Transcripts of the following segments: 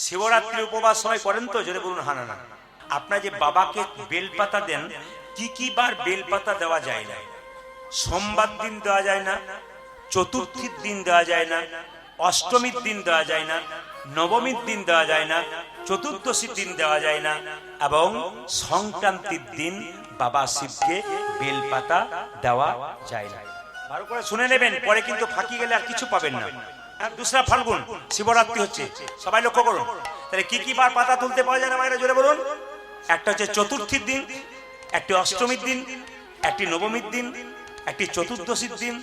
শিবরাত্রি উপবাস সবাই করেন তো? জোরে বলুন হ্যাঁ না। আপনার যে বাবাকে বেলপাতা দেন, কি কি বার বেলপাতা দেওয়া যায় না? সোমবার দিন দেওয়া যায় না, চতুর্থীর দিন দেওয়া যায় না, অষ্টমীর দিন দেওয়া যায় না, নবমীর দিন দেওয়া যায় না, চতুর্দশীর দিন দেওয়া যায় না, এবং সংক্রান্তির দিন বাবা শিবকে বেলপাতা দেওয়া যায় না। ভালো করে শুনে নেবেন, পরে কিন্তু ফাঁকি গেলে আর কিছু পাবেন না। দুসরা ফাল্গুন শিবরাত্রি হচ্ছে, সবাই লক্ষ্য করুন। তাহলে কি কি বার পাতা তুলতে পাওয়া যায় না মায়েরা? জোরে বলুন। একটা হচ্ছে চতুর্থীর দিন, একটি অষ্টমীর দিন, একটি নবমীর দিন, একটি চতুর্দশীর দিন,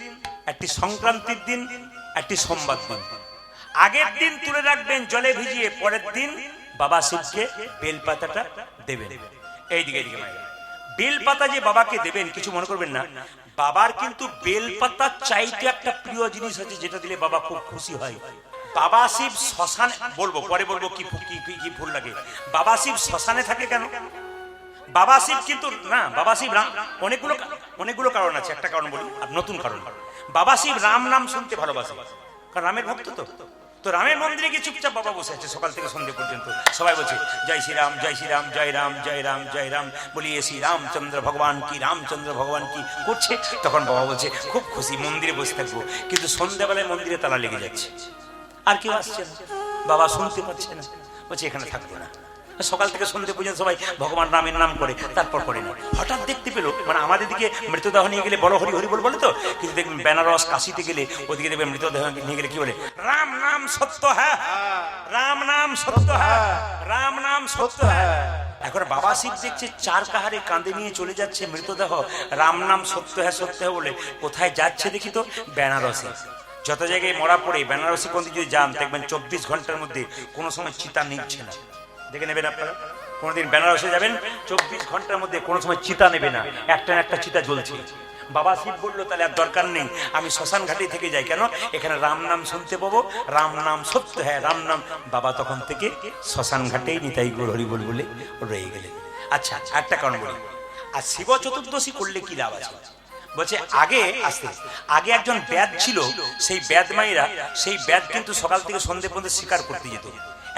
একটি সংক্রান্তির দিন, একটি সোমবার দিন। আগের দিন তুলে রাখবেন জলে ভিজিয়ে, পরের দিন বাবা শিবকে বেলপাতাটা দেবেন। এইদিকে এইদিকে মায়েরা, বেলপাতা যে বাবাকে দেবেন কিছু মনে করবেন না, বাবার কিন্তু বেলপাতা চাইতে একটা প্রিয় জিনিস আছে যেটা দিলে বাবা খুব খুশি হয়। বাবা শিব শ্মশানে, বলবো পরে বলবো কি কি ফুল লাগে। বাবা শিব শ্মশানে থাকে কেন? বাবা শিব কিন্তু না, বাবা শিব রাম, অনেকগুলো কারণ আছে, একটা কারণ বলি, নতুন কারণ। বাবা শিব রাম নাম শুনতে ভালোবাসে, কারণ রামের ভক্ত তো রামের মন্দিরে গিয়ে চুপচাপ বাবা বসে আছে সকাল থেকে সন্ধ্যে পর্যন্ত। সবাই বলছে জয় শ্রীরাম, জয় শ্রীরাম, জয় রাম, জয় রাম, জয় রাম, বলিয়ে শ্রী রামচন্দ্র ভগবান কি, রামচন্দ্র ভগবান কি করছে। তখন বাবা বলছে খুব খুশি, মন্দিরে বসে থাকবো। কিন্তু সন্ধ্যাবেলায় মন্দিরে তালা লেগে যাচ্ছে, আর কেউ আসছে না, বাবা শুনতে পাচ্ছে না, বলছে এখানে থাকবো না। সকাল থেকে সন্ধ্যে পর্যন্ত সবাই ভগবান রামের নাম করে, তারপর করে না। হঠাৎ দেখতে পেলো, মানে আমাদের দিকে মৃতদেহ নিয়ে গেলে বড় হরি হরি বল বলে তো, কিন্তু দেখবেন বেনারস কাশিতে গেলে ওদিকে দেখবেন মৃতদেহ নিয়ে গেলে কি বলে, রাম নাম সত্য হ্যাঁ, রাম নাম সত্য হ্যাঁ, রাম নাম সত্য হ্যাঁ। এখন বাবা শিব দেখছে চার কাহারে কাঁধে নিয়ে চলে যাচ্ছে মৃতদেহ, রাম নাম সত্য হ্যাঁ সত্য হ্যাঁ বলে। কোথায় যাচ্ছে দেখি তো? বেনারসে। যত জায়গায় মরা পড়ে বেনারসি পন্থী যদি যান দেখবেন 24 ঘন্টার মধ্যে কোনো সময় চিতা নিচ্ছে না। দেখে নেবেন আপনারা, কোনোদিন বেনারসে যাবেন 24 ঘন্টার মধ্যে কোনো সময় চিতা নেবে না, একটা না একটা চিতা জ্বলছে। বাবা শিব বললো তাহলে আর দরকার নেই, আমি শ্মশান ঘাটে থেকে যাই, কেন? এখানে রাম নাম শুনতে পাবো, রাম নাম সত্য হ্যাঁ, রাম নাম। বাবা তখন থেকে শ্মশান ঘাটেই নিতাই গৌর হরি বল বলে রয়ে গেলেন। আচ্ছা একটা কারণ বলি, আর শিব চতুর্দশী করলে কি লাভ আছে? বলছে আগে একজন ব্যাদ ছিল, সেই ব্যাদ মাইরা সেই ব্যাদ কিন্তু সকাল থেকে সন্ধ্যে পর্যন্ত শিকার করতে যেত।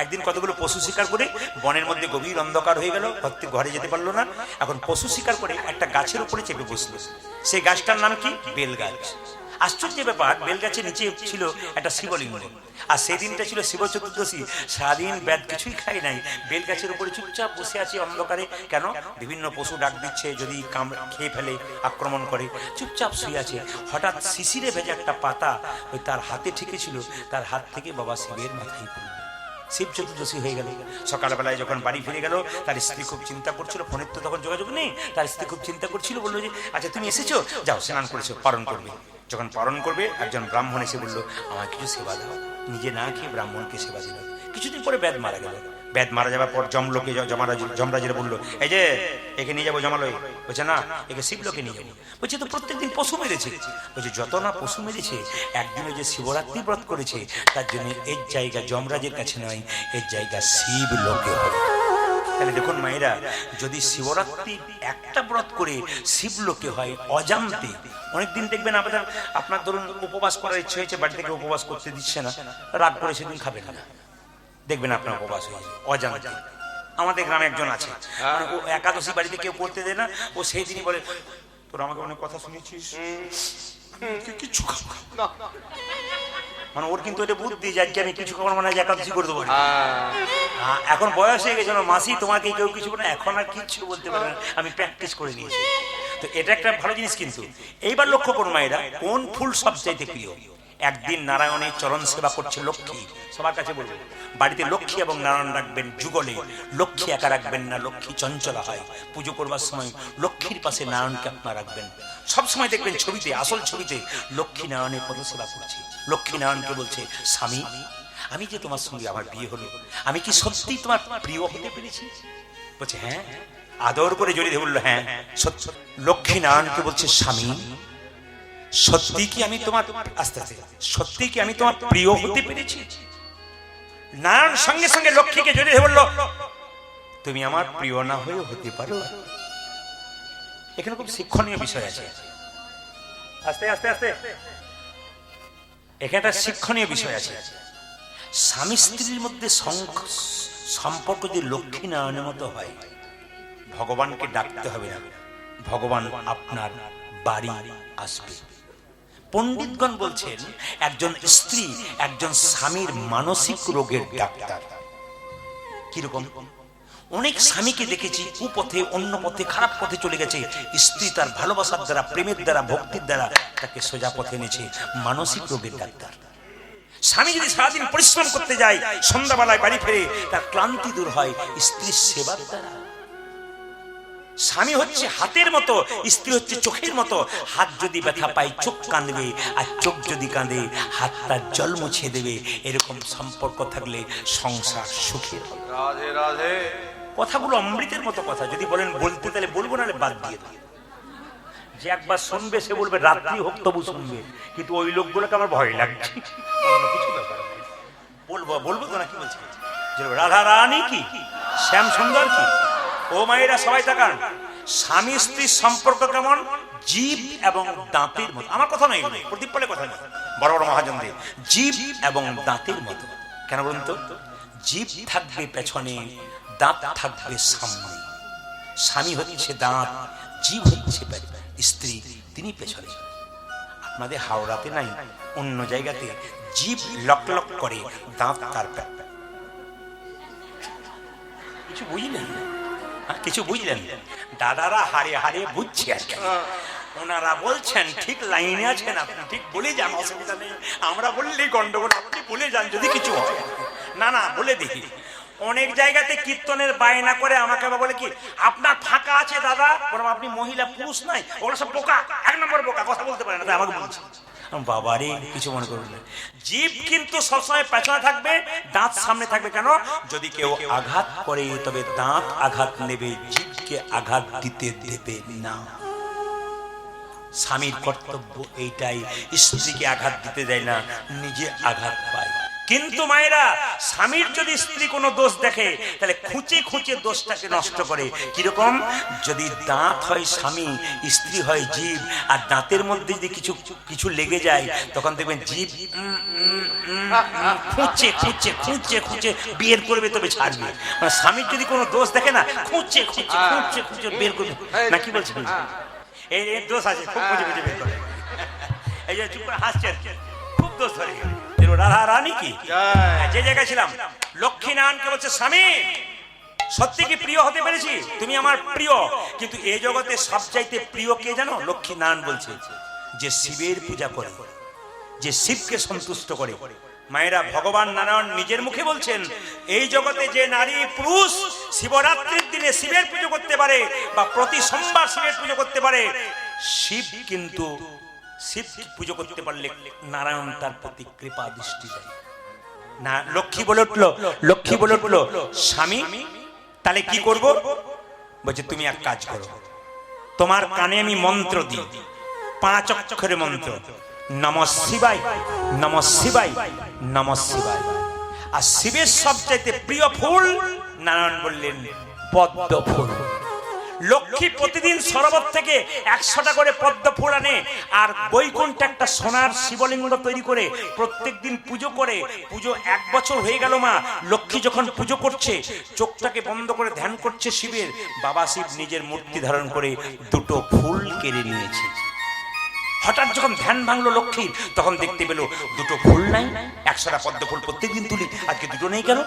একদিন কতগুলো পশু শিকার করে বনের মধ্যে গভীর অন্ধকার হয়ে গেল, ভক্তি ঘরে যেতে পারলো না। এখন পশু শিকার করে একটা গাছের উপরে চেপে বসলো। সেই গাছটার নাম কি? বেল গাছ। আশ্চর্য ব্যাপার, বেল গাছের নিচে ছিল একটা শিবলিঙ্গ, আর সেই দিনটা ছিল শিব চতুর্দশী। সারাদিন ব্যাদ কিছুই খায় নাই, বেল গাছের উপরে চুপচাপ বসে আছে অন্ধকারে। কেন? বিভিন্ন পশু ডাক দিচ্ছে, যদি খেয়ে ফেলে আক্রমণ করে, চুপচাপ শুয়ে আছে। হঠাৎ শিশিরে ভেজা একটা পাতা ওই তার হাতে ঠেকেছিল, তার হাত থেকে বাবা শিবের মাথায় পড়ল। শিব চতুর্দশী হয়ে গেল। সকালবেলায় যখন বাড়ি ফিরে গেল, তার স্ত্রী খুব চিন্তা করছিল, ফোনের তো তখন যোগাযোগ নেই, তার স্ত্রী খুব চিন্তা করছিল, বললো যে আচ্ছা তুমি এসেছো, যাও স্নান করেছো, পালন করবে। যখন পালন করবে একজন ব্রাহ্মণ এসে বললো আমার কিছু সেবা দাও। নিজে না খেয়ে ব্রাহ্মণকে সেবা দিল। কিছুদিন পরে ব্যাদ মারা গেল। ব্যাদ মারা যাওয়ার পর যমলোকে যমরাজের বললো এই যে একে নিয়ে যাবো জমালয়। বলছে না, একে শিবলোকে নিয়ে যাবো। বলছে তো প্রত্যেকদিন পশু মেরেছে। বলছে যত না পশু মেরেছে, একদিনে যে শিবরাত্রি ব্রত করেছে, তার জন্য এর জায়গা যমরাজের কাছে নয়, এর জায়গা শিবলোকে হবে। তাহলে দেখুন মায়েরা, যদি শিবরাত্রি একটা ব্রত করে শিবলোকে হয় অজান্তে, অনেকদিন দেখবেন আপনার ধরুন উপবাস করার ইচ্ছে হয়েছে, বাড়ি থেকে উপবাস করতে দিচ্ছে না, রাগ করে সেদিন খাবেন না, দেখবেন আপনার উপবাস হয়ে অজান্তে। আমাদের গ্রামে একজন আছে, ও একাদশী বাড়িতে কেউ করতে দেয় না, ও সেই দিনই বলে তোর আমাকে অনেক কথা শুনেছিস, কিছু না, মানে ওর কিন্তু এটা বুদ্ধি যে আজকে আমি কিছু খাবার মানে একাদশী করে দেবো। এখন বয়স হয়ে গেছে, মাসি তোমাকে কেউ কিছু বলে, এখন আর কিছু বলতে পারে না, আমি প্র্যাকটিস করে নিয়েছি। তো এটা একটা ভালো জিনিস। কিন্তু এইবার লক্ষ্য করুন মায়েরা, কোন ফুল সবচাইতে প্রিয়? একদিন নারায়ণের চরণ সেবা করছে লক্ষ্মী, সবার কাছে বলবেন বাড়িতে লক্ষ্মী এবং নারায়ণ রাখবেন যুগলে। লক্ষ্মী একা রাখবেন না, লক্ষ্মী চঞ্চলা হয়। পুজো করবার সময় লক্ষ্মীর পাশে নারায়ণকে আপনারা রাখবেন। সবসময় দেখবেন ছবিতে, আসল ছবিতে লক্ষ্মী নারায়ণের পদসেবা করছে। লক্ষ্মী নারায়ণকে বলছে স্বামী, আমি যে তোমার সঙ্গে আমার বিয়ে হলো, আমি কি সত্যি তোমার প্রিয় হতে পেরেছি? বলছে হ্যাঁ। আদর করে জড়িয়ে বললো হ্যাঁ সত্য। লক্ষ্মী নারায়ণকে বলছে স্বামী, সত্যি কি আমি তোমার, আস্তে আস্তে, সত্যি কি আমি তোমার প্রিয় হতে পেরেছি? নারায়ণ সঙ্গে সঙ্গে লক্ষ্মীকে জড়িয়ে বলল তুমি আমার প্রিয় না হয়ে হতে পারো। এখানে খুব শিক্ষণীয় বিষয় আছে। আস্তে আস্তে আস্তে, এখানে একটা শিক্ষণীয় বিষয় আছে। স্বামী স্ত্রীর মধ্যে সম্পর্ক যদি লক্ষ্মী নারায়ণের মতো হয়, ভগবানকে ডাকতে হবে না, ভগবান আপনার বাড়ি আসবে। পণ্ডিতগণ বলছেন একজন স্ত্রী একজন স্বামীর মানসিক রোগের ডাক্তার। কিরকম? অনেক স্বামীকে দেখেছি কুপথে, অন্য পথে, খারাপ পথে চলে গেছে, স্ত্রী তার ভালোবাসার দ্বারা, প্রেমের দ্বারা, ভক্তির দ্বারা তাকে সোজা পথে এনেছে। মানসিক রোগের ডাক্তার। স্বামী যদি সারাদিন পরিশ্রম করতে যায়, সন্ধ্যাবেলায় বাড়ি ফেরে, তার ক্লান্তি দূর হয় স্ত্রীর সেবার দ্বারা। স্বামী হচ্ছে হাতের মতো, স্ত্রী হচ্ছে চোখের মতো। হাত যদি ব্যথা পায় চোখ কাঁদবে, আর চোখ যদি কাঁদে হাত তার জল মুছিয়ে দেবে। এরকম সম্পর্ক থাকলে সংসার সুখের হবে। রাধে রাধে। কথাগুলো অমৃতের মতো কথা। যদি বলেন বলতে, তাহলে বলবো, না বাদ দিয়ে দেবো। যে একবার শুনবে সে বলবে রাত্রি হোক তবু শুনবে, কিন্তু ওই লোকগুলোকে আমার ভয় লাগছে। অন্য কিছু ব্যাপার বলবো তো না। কি বলছে? রাধা রানী কি, শ্যাম সুন্দর কি? ও মায়েরা সবাই তাকান। স্বামী স্ত্রীর সম্পর্ক কেমন? জীব এবং দাঁতের মতো। আমার কথা নয়, প্রদীপ পালের কথা নয়, বড় বড় মহাজনদের। জীব এবং দাঁতের মতো। কেন বলুন তো? জীব থাকবে পেছনে, দাঁত থাকবে সামনে। স্বামী হচ্ছে দাঁত, জীব হচ্ছে স্ত্রী, তিনি পেছনে। আপনাদের হাওড়াতে নাই, অন্য জায়গাতে জীব লক লক করে, দাঁত তার কিছু বুঝলেন? কিছু বুঝলেন? দাদারা হারে হারে বুঝছে আর কি। ওনারা বলছেন ঠিক লাইনে আছেন, আপনি ঠিক বলে যান, অসুবিধা নেই। আমরা বললেই গন্ডগোল, আপনি বলে যান যদি কিছু হয়। না না, বলে দেখি। অনেক জায়গাতে কীর্তনের বায়না করে আমাকে বলে কি, আপনার ফাঁকা আছে দাদা? বললাম আপনি মহিলা পুরুষ নাই, ওরা সব বোকা, এক নম্বর বোকা, কথা বলতে পারে না, তাই আমাকে বলছে। বাবারে, কিছু মনে করবেন না। জীব কিন্তু সবসময় পেছনে থাকবে, দাঁত সামনে থাকবে। কেন? যদি কেউ আঘাত করে তবে দাঁত আঘাত নেবে, জীবকে আঘাত দিতে দেবে না। স্বামীর কর্তব্য এইটাই, স্ত্রীকে আঘাত দিতে দেয় না, নিজে আঘাত পায়। কিন্তু মায়েরা, স্বামীর যদি স্ত্রী কোনো দোষ দেখে তাহলে খুঁচে খুঁচে দোষটাকে নষ্ট করে। কিরকম? যদি দাঁত হয় স্বামী, স্ত্রী হয় জীব, আর দাঁতের মধ্যে যদি কিছু কিছু লেগে যায়, তখন দেখবেন জীব খুঁচে খুঁচে খুঁচে খুঁচে বের করবে, তবে ছাড়বে। মানে স্বামীর যদি কোনো দোষ দেখে না, খুঁচে খুঁচে খুঁচে খুঁচে বের করবে না। কি বলছেন? এই দোষ আছে, খুব খুঁজে খুঁজে বের করে। এই যে চুপ করে হাসছেন, খুব দোষ ধরে। রাধা রানী কি? যে জায়গায় ছিলাম, লক্ষ্মী নারায়ণকে বলছে, স্বামী সত্যি কি প্রিয় হতে পেরেছি? তুমি আমার প্রিয়। কিন্তু এই জগতে সবচাইতে প্রিয় কে জানো? লক্ষ্মী নারায়ণ বলছে, যে শিবের পূজা করে, যে শিবকে সন্তুষ্ট করে। মায়েরা, ভগবান নারায়ণ নিজের মুখে বলছেন, এই জগতে যে নারী পুরুষ শিবরাত্রির দিনে শিবের পুজো করতে পারে, বা প্রতি সোমবার শিবের পুজো করতে পারে, শিব কিন্তু শিব পুজো করতে পারলে নারায়ণ তার প্রতি কৃপা দৃষ্টি দেয় না। লক্ষ্মী বলে উঠলো, লক্ষ্মী বলে উঠলো, স্বামী তাহলে কি করব? বলছে, তুমি এক কাজ করো, তোমার কানে আমি মন্ত্র দিই, 5 অক্ষরের মন্ত্র, নমঃ শিবায়, নমঃ শিবায়, নমঃ শিবায়। আর শিবের সবচাইতে প্রিয় ফুল, নারায়ণ বললেন পদ্ম ফুল। লক্ষ্মী প্রতিদিন সরোবর থেকে 100টা করে পদ্ম ফুল আনে, আর বৈকুণ্ঠে একটা সোনার শিবলিঙ্গ তৈরি করে প্রত্যেকদিন পুজো করে। পুজো 1 বছর হয়ে গেল। মা লক্ষ্মী যখন পুজো করছে, চোখটাকে বন্ধ করে ধ্যান করছে শিবের, বাবা শিব নিজের মূর্তি ধারণ করে 2টো ফুল কেড়ে নিয়েছে। হঠাৎ যখন ধ্যান ভাঙলো লক্ষ্মীর, তখন দেখতে পেল 2টো ফুল নাই। 100টা পদ্ম ফুল প্রত্যেকদিন তুলি, আজকে 2টো নেই কেন?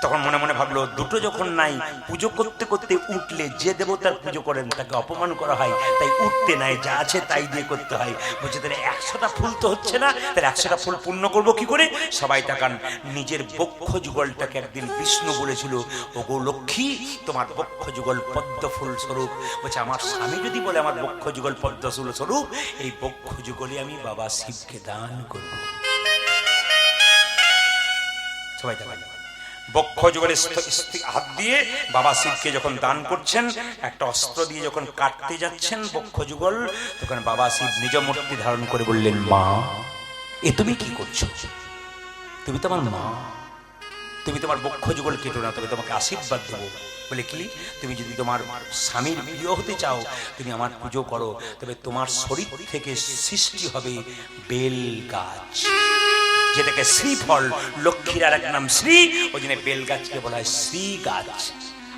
তখন মনে মনে ভাবলো, 2টো যখন নাই, পুজো করতে করতে উঠলে যে দেবতার পুজো করেন তাকে অপমান করা হয়, তাই উঠতে নাই, যা আছে তাই দিয়ে করতে হয়। বলছে, তাহলে 100টা ফুল তো হচ্ছে না, তাহলে 100টা ফুল পূর্ণ করবো কি করে? সবাই তাকান, নিজের বক্ষ যুগলটাকে একদিন বিষ্ণু বলেছিল, ওগো লক্ষ্মী, তোমার বক্ষ যুগল পদ্ম ফুল স্বরূপ। বলছে, আমার স্বামী যদি বলে আমার বক্ষ যুগল পদ্ম ফুল স্বরূপ, এই বক্ষ যুগলে আমি বাবা শিবকে দান করব। সবাই তাকান, বক্ষ যুগলে হাত দিয়ে বাবা শিবকে যখন দান করছেন, একটা অস্ত্র দিয়ে যখন কাটতে যাচ্ছেন বক্ষ যুগল, তখন বাবা শিব নিজ মূর্তি ধারণ করে বললেন, মা, এ তুমি কি করছো? তুমি তো আমার মা, তুমি তোমার বক্ষ যুগল কেটো না, তবে তোমাকে আশীর্বাদ দেবো। বলে কি? তুমি যদি তোমার স্বামীর প্রিয় হতে চাও, তুমি আমার পুজো করো, তবে তোমার শরীর থেকে সৃষ্টি হবে বেল গাছ। যেটাকে শ্রীফল, লক্ষ্মীর আর এক নাম শ্রী, ওই জন্য বেল গাছকে বলা হয় শ্রী গাছ।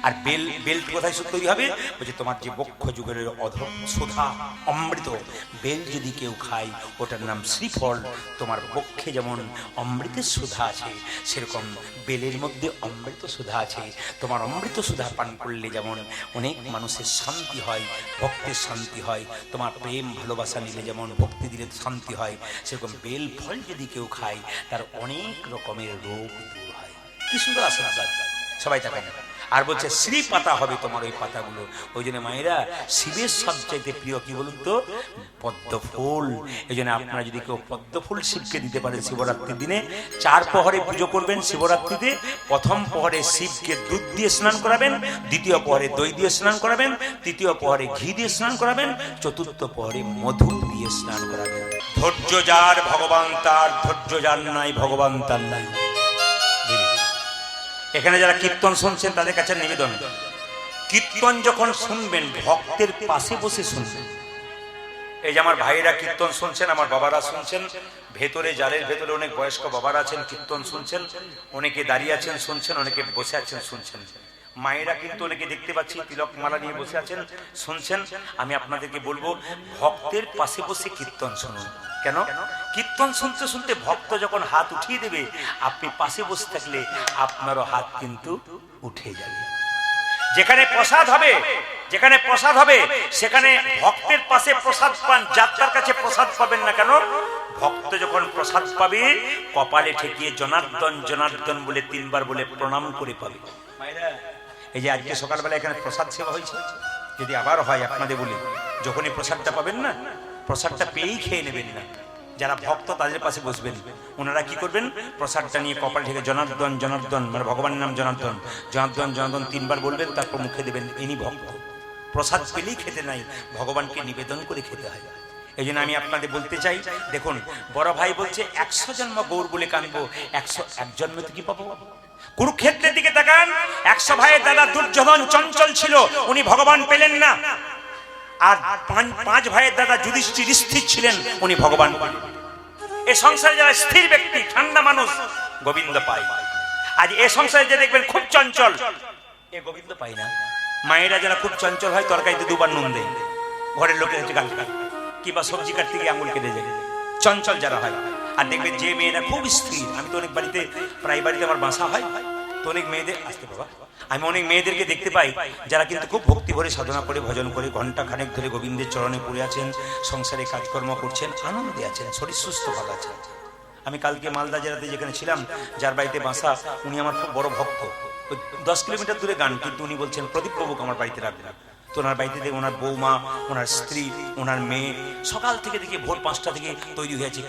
আর বেল কোথায় তৈরি হবে? বলছে তোমার যে বক্ষ যুগের অধম সুধা অমৃত বেল যদি কেউ খায় ওটার নাম শ্রীফল। তোমার বক্ষে যেমন অমৃতের সুধা আছে, সেরকম বেলের মধ্যে অমৃত সুধা আছে। তোমার অমৃত সুধা পান করলে যেমন অনেক মানুষের শান্তি হয়, ভক্তের শান্তি হয়, তোমার প্রেম ভালোবাসা নিলে যেমন ভক্তি দিলে শান্তি হয়, সেরকম বেল ফল যদি কেউ খায় তার অনেক রকমের রোগ দূর হয়। কি সুন্দর আশীর্বাদ, সবাই তাকায় না। আর বলছে শ্রী পাতা হবে তোমার ওই পাতাগুলো। ওই জন্য মায়েরা শিবের সবচাইতে প্রিয় কি বলুন তো? পদ্ম ফুল। এই জন্য আপনারা যদি কেউ পদ্ম ফুল শিবকে দিতে পারেন শিবরাত্রির দিনে, 4 প্রহরে পুজো করবেন শিবরাত্রিতে। প্রথম প্রহরে শিবকে দুধ দিয়ে স্নান করাবেন, দ্বিতীয় প্রহরে দই দিয়ে স্নান করাবেন, তৃতীয় প্রহরে ঘি দিয়ে স্নান করাবেন, চতুর্থ প্রহরে মধু দিয়ে স্নান করাবেন। ধৈর্য যার ভগবান তার, ধৈর্য যার নাই ভগবান তার নাই। এখানে যারা কীর্তন শুনছেন তাদের কাছে নিবেদন, কীর্তন যখন শুনবেন ভক্তের পাশে বসে শুনবেন। এই যে আমার ভাইয়েরা কীর্তন শুনছেন, আমার বাবারা শুনছেন, ভেতরে জালের ভেতরে অনেক বয়স্ক বাবারা আছেন কীর্তন শুনছেন, অনেকে দাঁড়িয়ে আছেন শুনছেন, অনেকে বসে আছেন শুনছেন। মায়েরা কিন্তু অনেকে দেখতে পাচ্ছি তিলক মালা নিয়ে বসে আছেন শুনছেন। আমি আপনাদেরকে বলবো ভক্তের পাশে বসে কীর্তন শুনুন। কেন? কীর্তন শুনতে শুনতে ভক্ত যখন হাত উঠিয়ে দেবে, আপনি পাশে বসে থাকলে আপনারও হাত কিন্তু উঠে যাবে। যেখানে প্রসাদ হবে, যেখানে প্রসাদ হবে সেখানে ভক্তের পাশে প্রসাদ পান, যাত্রার কাছে প্রসাদ পাবেন না। কেন? ভক্ত যখন প্রসাদ পাবে কপালে ঠেকিয়ে জনার্দন জনার্দন বলে 3 বার বলে প্রণাম করে পাবে। এই যে আজকে সকালবেলা এখানে প্রসাদ সেবা হয়েছে, যদি আবার হয় আপনাদের বলি, যখনই প্রসাদটা পাবেন না, প্রসাদটা পেয়েই খেয়ে নেবেন না। যারা ভক্ত তাদের পাশে বসবেন, ওনারা কি করবেন? প্রসাদটা নিয়ে কপাল থেকে জনার্দন জনার্দন, মানে ভগবানের নাম জনার্দন, জনার্দন জনার্দন 3 বার বলবেন, তারপর মুখে দেবেন ইনি ভক্ত। প্রসাদ পেলেই খেতে নাই, ভগবানকে নিবেদন করে খেতে হয়। এই জন্য আমি আপনাদের বলতে চাই, দেখুন বড় ভাই বলছে 100 জন্ম গৌর বলে কানবো, 101 জন্মে তো কি পাবো? কুরুক্ষেত্রের দিকে তাকান, 100 ভাইয়ের দাদা দুর্যোধন চঞ্চল ছিল, উনি ভগবান পেলেন না। আর 5 ভাইয়ের দাদা যুধিষ্ঠির স্থির ছিলেন, উনি ভগবান পেলেন। এই সংসারে যারা স্থির ব্যক্তি, ঠান্ডা মানুষ, গোবিন্দ পায়। আজ এই সংসারে যে দেখবেন খুব চঞ্চল, এ গোবিন্দ পায় না। মায়েরা যারা খুব চঞ্চল হয় তরকারিতে 2 বার নুন দেয়, ঘরের লোকের হচ্ছে গাল খায়, কিংবা সবজি কাটতে গিয়ে আঙুল কেটে যায়, চঞ্চল যারা হয়। আর দেখবেন যে মেয়েরা খুব স্থির, আমি তো অনেক বাড়িতে, প্রায় বাড়িতে আমার বাসা হয়, তো অনেক মেয়েদের আসতে বাবা, আমি অনেক মেয়েদেরকে দেখতে পাই যারা কিন্তু খুব ভক্তি ভরে সাধনা করে ভজন করে ঘন্টা খানেক ধরে গোবিন্দের চরণে পড়ে আছেন, সংসারে কাজকর্ম করছেন, আনন্দে আছেন, শরীর সুস্থ ভালো আছেন। আমি কালকে মালদা জেলাতে যেখানে ছিলাম, যার বাড়িতে বাসা, উনি আমার খুব বড় ভক্ত, 10 কিলোমিটার দূরে গান, কিন্তু উনি বলছেন প্রদীপ বাবুকে আমার বাড়িতে রাখবেন। তো ওনার বাড়িতে দেখে ওনার বৌমা, ওনার স্ত্রী, ওনার মেয়ে সকাল থেকে দেখে ভোর 5টা থেকে তৈরি হয়েছে।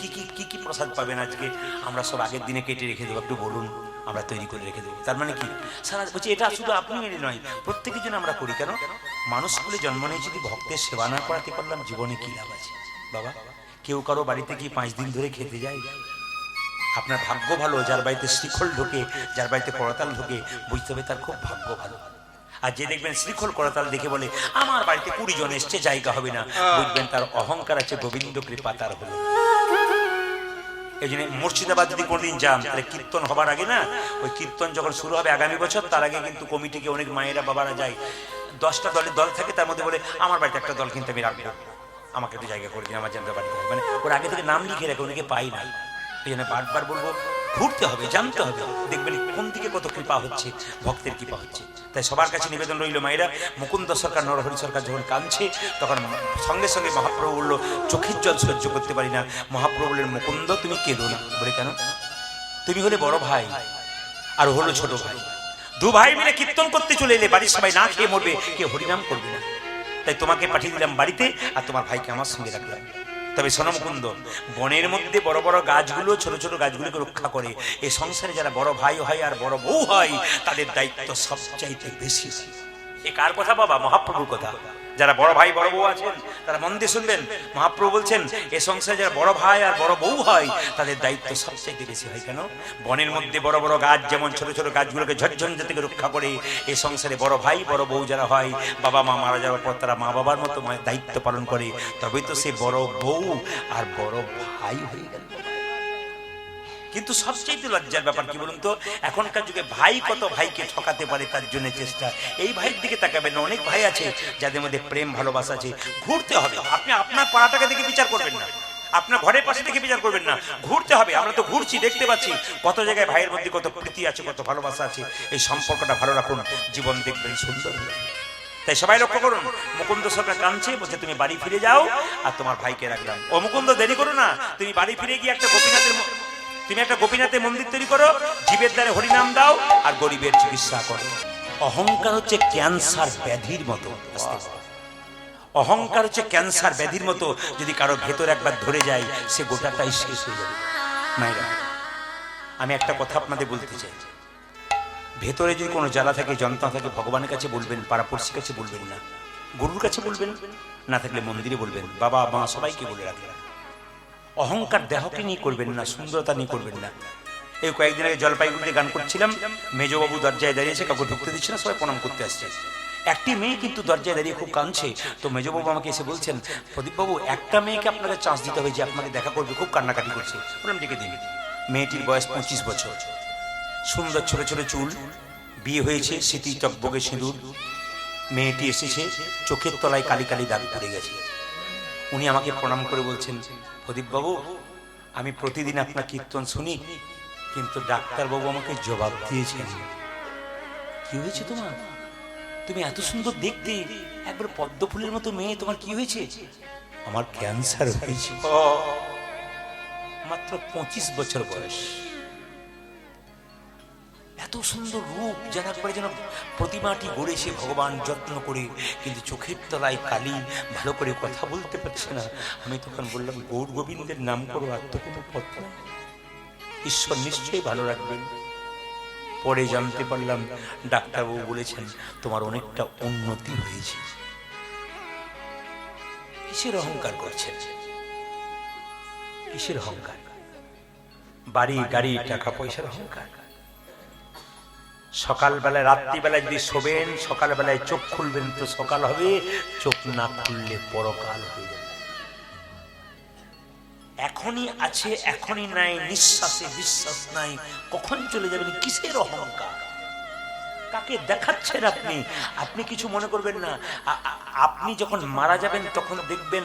কি প্রসাদ পাবেন আজকে? আমরা সব আগের দিনে কেটে রেখে দেবো, একটু বলুন, আমরা তৈরি করে রেখে দেবো। তার মানে কি? সারা বলছি এটা শুধু আপনি নয়, প্রত্যেকের জন্য আমরা করি। কেন? মানুষ বলে জন্ম নিয়ে যদি ভক্তের সেবা না করাতে পারলাম, জীবনে কি লাভ আছে বাবা? কেউ কারো বাড়িতে কি 5 দিন ধরে খেতে যায়? আপনার ভাগ্য ভালো, যার বাড়িতে শ্রীখল ঢোকে, যার বাড়িতে করতাল ঢোকে, বুঝতে হবে তার খুব ভাগ্য ভালো। আর যে দেখবেন শ্রীখল করতাল দেখে বলে আমার বাড়িতে 20 জন এসছে, জায়গা হবে না, বুঝবেন তার অহংকার আছে, গোবিন্দ কৃপা তার হলো। এই জন্য মুর্শিদাবাদ যদি কোনদিন যান, তাহলে কীর্তন হবার আগে না, ওই কীর্তন যখন শুরু হবে আগামী বছর, তার আগে কিন্তু কমিটিকে অনেক মায়েরা বাবারা যায়, 10টা দলের দল থাকে, তার মধ্যে বলে আমার বাড়িতে একটা দল কিন্তু আমি রাখবো, আমাকে একটু জায়গা করে দিন, আমার জানতে বাড়িতে, মানে ওর আগে থেকে নাম লিখে রাখে, অনেকে পাই না। এই জন্য বারবার বলবো, ঘুরতে হবে, জানতে হবে, দেখবেন কোন দিকে কত কৃপা হচ্ছে, ভক্তের কৃপা হচ্ছে। তাই সবার কাছে নিবেদন রইল মায়েরা, মুকুন্দ সরকার নরহরি সরকার যখন কাঁদছে, তখন সঙ্গে সঙ্গে মহাপ্রভু বললো চোখের জল সহ্য করতে পারি না। মহাপ্রভু বললেন মুকুন্দ তুমি কেঁদো না। বলে কেন? তুমি হলে বড় ভাই আর হলো ছোট ভাই, 2 ভাই মিলে কীর্তন করতে চলে এলে, বাড়ির সবাই না খেয়ে মরবে, কেউ হরিনাম করবে না, তাই তোমাকে পাঠিয়ে দিলাম বাড়িতে, আর তোমার ভাইকে আমার সঙ্গে রাখলাম। তবে সোনা মুকুন্দ, বনের মধ্যে বড় বড় গাছগুলো ছোট ছোট গাছগুলোকে রক্ষা করে। এই সংসারে যারা বড় ভাই হয় আর বড় বউ হয়, তাদের দায়িত্ব সবচাইতে বেশি। এ কার কথা বাবা? মহাপ্রভুর কথা। যারা বড় ভাই বড় বউ আছেন তারা মন দিয়ে শুনবেন, মহাপ্রভু বলছেন এই সংসারে যারা বড় ভাই আর বড় বউ হয়, তাদের দায়িত্ব সবচাইতে বেশি হয়। কেন? বনের মধ্যে বড় বড় গাছ যেমন ছোট ছোট গাছগুলোকে ঝঞ্ঝঞ্ঝা থেকে রক্ষা করে, এই সংসারে বড় ভাই বড় বউ যারা হয়, বাবা মা মারা যাওয়ার পর তারা মা বাবার মতো দায়িত্ব পালন করে, তবেই তো সে বড় বউ আর বড় ভাই হয়ে গেল। কিন্তু সবচেয়ে লজ্জার ব্যাপার কি বলুন তো, এখনকার যুগে ভাই কত ভাইকে ঠকাতে পারে তার জন্য চেষ্টা। এই ভাইয়ের দিকে তাকাবেন না, অনেক ভাই আছে যাদের মধ্যে প্রেম ভালোবাসা আছে। ঘুরতে হবে, আপনি আপনার পাড়াটাকে দেখে বিচার করবেন না, আপনার ঘরের পাশে দেখে বিচার করবেন না, ঘুরতে হবে। আমরা তো ঘুরছি, দেখতে পাচ্ছি কত জায়গায় ভাইয়ের মধ্যে কত প্রীতি আছে, কত ভালোবাসা আছে। এই সম্পর্কটা ভালো রাখুন, জীবন দেখবেন সুন্দর। তাই সবাই লক্ষ্য করুন, মুকুন্দ সরকার কাঁদছে, বলছে তুমি বাড়ি ফিরে যাও আর তোমার ভাইকে রাখলাম। ও মুকুন্দ, দেরি করো না, তুমি বাড়ি ফিরে গিয়ে একটা গোপীনাথের মন্দির তৈরি করো, জীবের দ্বারে হরিনাম দাও আর গরিবের চিকিৎসা করো। অহংকার হচ্ছে ক্যান্সার ব্যাধির মতো। অহংকার হচ্ছে ক্যান্সার ব্যাধির মতো, যদি কারো ভেতর একবার ধরে যায় সে গোটাটাই শেষ হয়ে যাবে। মায়েরা, আমি একটা কথা আপনাদের বলতে চাই, ভেতরে যদি কোনো জ্বালা থাকে, যন্ত্রণা থাকে, ভগবানের কাছে বলবেন, পাড়াপড়শির কাছে বলবেন না, গুরুর কাছে বলবেন, না থাকলে মন্দিরে বলবেন, বাবা মা সবাইকে বলে রাখবেন। অহংকার দেহকে নিয়ে করবেন না, সুন্দরতা নিয়ে করবেন না। এই কয়েকদিন আগে জলপাইগুড়িতে গান করছিলাম, মেজবাবু দরজায় দাঁড়িয়েছে, কাউকে ঢুকতে দিচ্ছে না, সবাই প্রণাম করতে আসছে। একটি মেয়ে কিন্তু দরজায় দাঁড়িয়ে খুব কাঁদছে। তো মেজবাবু আমাকে এসে বলছেন, প্রদীপবাবু একটা মেয়েকে আপনাকে চান্স দিতে হবে যে আপনাকে দেখা করবে, খুব কান্নাকাটি করছে, বললাম ডেকে দিন। মেয়েটির বয়স 25 বছর, সুন্দর ছোট ছোট চুল, বিয়ে হয়েছে, স্মৃতি টকবগে সিঁদুর। মেয়েটি এসেছে, চোখের তলায় কালি কালি দাগ পড়ে গেছে। উনি আমাকে প্রণাম করে বলছেন, প্রদীপবাবু আমি প্রতিদিন আপনার কীর্তন শুনি, কিন্তু ডাক্তারবাবু আমাকে জবাব দিয়েছেন। কি হয়েছে তোমার? তুমি এত সুন্দর দেখতে, একবার পদ্ম ফুলের মতো মেয়ে, তোমার কি হয়েছে? আমার ক্যান্সার হয়েছে। মাত্র 25 বছর বয়স, এত সুন্দর রূপ, যেন একবারে যেন প্রতিমাটি গড়েছে ভগবান যত্ন করে, কিন্তু চোখের তলায় কালি, ভালো করে কথা বলতে পারছে না। আমি তখন বললাম, গৌর গোবিন্দের নাম করো, আর তো কোনো পথ নাই, ঈশ্বর নিশ্চয়ই ভালো রাখবেন। পরে জানতে পারলাম ডাক্তারবাবু বলেছেন তোমার অনেকটা উন্নতি হয়েছে। কিসের অহংকার করছেন? কিসের অহংকার? বাড়ি গাড়ি টাকা পয়সার অহংকার। সকালবেলায় রাত্রিবেলায় যদি শোবেন, সকালবেলায় চোখ খুলবেন তো সকাল হবে, চোখ না খুললে পরকাল হয়ে যাবে। এখনই আছে এখনই নাই, নিঃশ্বাসে বিশ্বাস নাই, কখন চলে যাবেন? কিসের অহংকার? কাকে দেখাচ্ছেন আপনি? আপনি কিছু মনে করবেন না, আপনি যখন মারা যাবেন তখন দেখবেন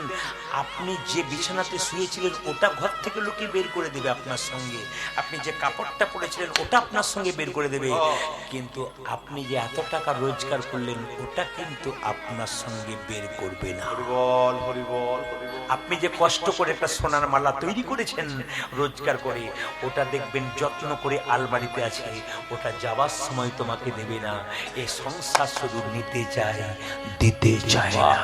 আপনি যে বিছানাতে শুয়েছিলেন ওটা ঘর থেকে লুকিয়ে বের করে দেবে আপনার সঙ্গে, আপনি যে কাপড়টা পরেছিলেন ওটা আপনার সঙ্গে বের করে দেবে, কিন্তু আপনি যে এত টাকা রোজগার করলেন ওটা কিন্তু আপনার সঙ্গে বের করবে না। হরিবল হরিবল হরিবল। আপনি যে কষ্ট করে একটা সোনার মালা তৈরি করেছেন রোজগার করে, ওটা দেখবেন যত্ন করে আলমারিতে আছে, ওটা যাবার সময় তোমাকে দেবে না। এই সংসার শুধু নিতে চায়, দিতে চায় না।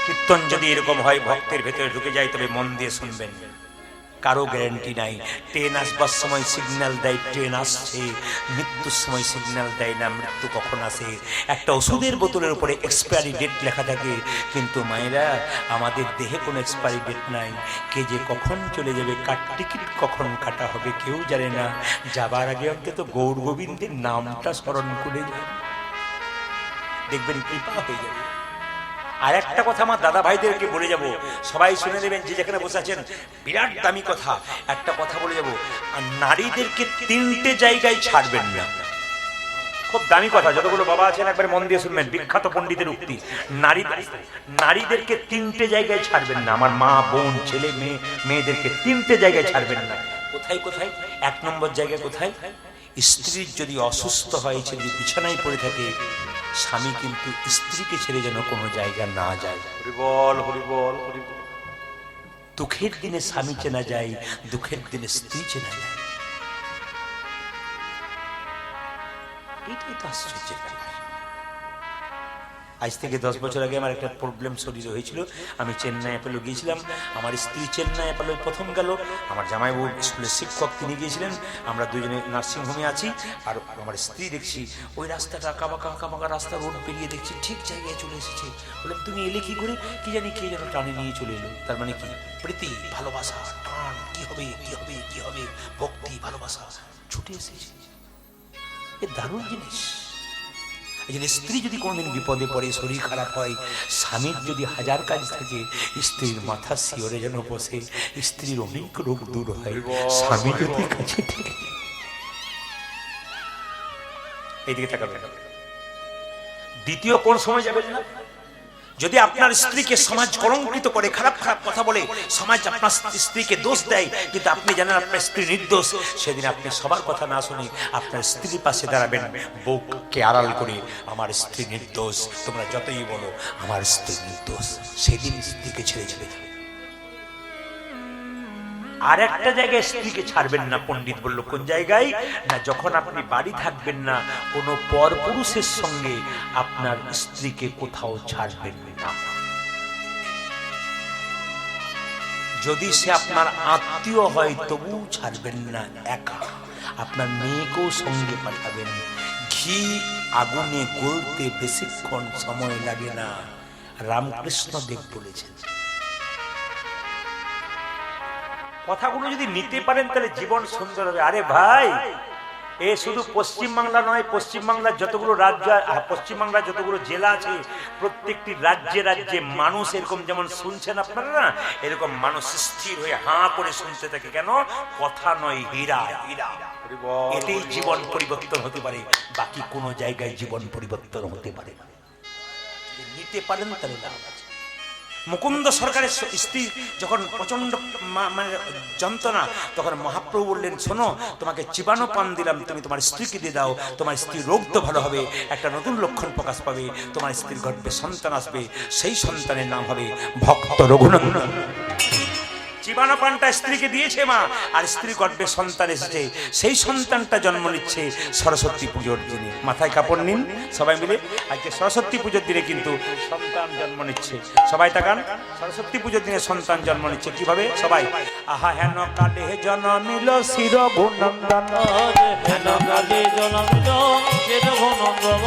কীর্তন যদি এরকম হয়, ভক্তের ভেতরে ঢুকে যায়, তবে মন দিয়ে শুনবেন, কারো গ্যারান্টি নাই। ট্রেন আসবার সময় সিগন্যাল দেয় ট্রেন আসছে, মৃত্যুর সময় সিগন্যাল দেয় না মৃত্যু কখন আসে। একটা ওষুধের বোতলের উপরে এক্সপায়ারি ডেট লেখা থাকে, কিন্তু মায়েরা আমাদের দেহে কোনো এক্সপায়ারি ডেট নাই। কে যে কখন চলে যাবে, কার টিকিট কখন কাটা হবে কেউ জানে না। যাবার আগে অন্তত গৌর গোবিন্দের নামটা স্মরণ করে যায়, দেখবেন কৃপা হয়ে যাবে। আর একটা কথা আমার দাদা ভাইদেরকে বলে যাব, সবাই শুনে নেবেন, যে যেখানে বসে আছেন, বিরাট দামি কথা। একটা কথা বলে যাব, আর নারীদেরকে 3টে জায়গায় ছাড়বেন না। খুব দামি কথা, যতগুলো বাবা আছেন একবার মন দিয়ে শুনবেন, বিখ্যাত পণ্ডিতের উক্তি। নারীদেরকে 3টে জায়গায় ছাড়বেন না। আমার মা বোন ছেলে মেয়েদেরকে 3টে জায়গায় ছাড়বেন না। কোথায় কোথায়? 1 নম্বর জায়গায় কোথায়? স্ত্রীর যদি অসুস্থ হয়, যদি বিছানায় পড়ে থাকে, স্বামী কিন্তু স্ত্রীকে ছেড়ে যেন কোনো জায়গা না যায়। হরিবল হরিবল হরিবল। দুঃখের দিনে স্বামী চেনা যায়, দুঃখের দিনে স্ত্রী চেনা যায়। এটাই তো আশ্চর্যের ব্যাপার। আজ থেকে 10 বছর আগে আমার একটা প্রবলেম শরীরে হয়েছিল। আমি চেন্নাই অ্যাপেলো গিয়েছিলাম, আমার স্ত্রী চেন্নাই অ্যাপেলো প্রথম গেল, আমার জামাইবাবু স্কুলের শিক্ষক তিনি গিয়েছিলেন, আমরা দুজনে নার্সিংহোমে আছি। আর আমার স্ত্রী দেখছি ওই রাস্তাটা আঁকাবাঁকা রাস্তা, রোড পেরিয়ে দেখছি ঠিক জায়গায় চলে এসেছে। বললাম তুমি এলে কি করে? কি জানি কে যেন টানে নিয়ে চলে এলো। তার মানে কি? প্রীতি, ভালোবাসা, টান, কি হবে কি হবে কি হবে, ভক্তি ভালোবাসা ছুটে এসেছে। এ দারুণ জিনিস। এই জন্য স্ত্রী যদি কোনোদিন বিপদে পড়ে, শরীর খারাপ হয়, স্বামীর যদি হাজার কাজ থাকে, স্ত্রীর মাথা শিওরে যেন বসে, স্ত্রীর অনেক রোগ দূর হয় স্বামী যদি কাছে থেকে। এইদিকে তাকাবেন। দ্বিতীয় কোন সময় যাবেন না, যদি আপনার স্ত্রীকে সমাজ কলঙ্কিত করে, খারাপ খারাপ কথা বলে, সমাজ আপনার স্ত্রীকে দোষ দেয়, কিন্তু আপনি জানেন আপনার স্ত্রী নির্দোষ, সেদিন আপনি সবার কথা না শুনে আপনার স্ত্রীর পাশে দাঁড়াবেন, বউকে আড়াল করে, আমার স্ত্রী নির্দোষ, তোমরা যতই বলো আমার স্ত্রী নির্দোষ, সেদিন স্ত্রীকে ছেড়ে ছেড়ে যাবে। আর একটা জায়গায় স্ত্রীকে ছাড়বেন না, পণ্ডিত বলল কোন জায়গায় না, যখন আপনি বাড়ি থাকবেন না, কোনো পরপুরুষের সঙ্গে আপনার স্ত্রীকে কোথাও ছাড়বেন না। যদি সে আপনার আত্মীয় হয় তবু ছাড়বেন না একা। আপনার মেয়েকেও সঙ্গে পাঠাবেন। ঘি আগুনে গলতে বেশিক্ষণ সময় লাগে না, রামকৃষ্ণ দেব বলেছেন। কথাগুলো যদি নিতে পারেন তাহলে জীবন সুন্দর হবে। আরে ভাই, এ শুধু পশ্চিমবাংলা নয়, পশ্চিমবাংলার যতগুলো রাজ্য, পশ্চিমবাংলার যতগুলো জেলা আছে, প্রত্যেকটি রাজ্যে রাজ্যে মানুষ এরকম যেমন শুনছেন আপনারা না, এরকম মানুষ স্থির হয়ে হাঁ করে শুনতে থাকে। কেন? কথা নয়, হীরা হীরা। এতেই জীবন পরিবর্তন হতে পারে, বাকি কোনো জায়গায় জীবন পরিবর্তন হতে পারে না। নিতে পারেন তাহলে লাভ আছে। মুকুন্দ সরকারের স্ত্রী যখন প্রচন্ড মানে যন্ত্রণা, তখন মহাপ্রভু বললেন, শোনো, তোমাকে চিবানো পান দিলাম, তুমি তোমার স্ত্রীকে দিয়ে দাও, তোমার স্ত্রীর রোগ তো ভালো হবে, একটা নতুন লক্ষণ প্রকাশ পাবে, তোমার স্ত্রীর গর্ভে সন্তান আসবে, সেই সন্তানের নাম হবে ভক্ত রঘুনন্দন। চিবানো পানটা স্ত্রীকে দিয়েছে মা, আর স্ত্রী গর্ভে সন্তান এসেছে, সেই সন্তানটা জন্ম নিচ্ছে সরস্বতী পুজোর দিনে। মাথায় কাপড় নিন সবাই মিলে, আজকে সরস্বতী পুজোর দিনে কিন্তু সন্তান জন্ম নিচ্ছে। সবাই তাকান, সরস্বতী পুজোর দিনে সন্তান জন্ম নিচ্ছে কিভাবে? সবাই আহা হেন কালে জন্মিল শির গুণন্দন, হেন কালে জনমিল শির গুণন্দন,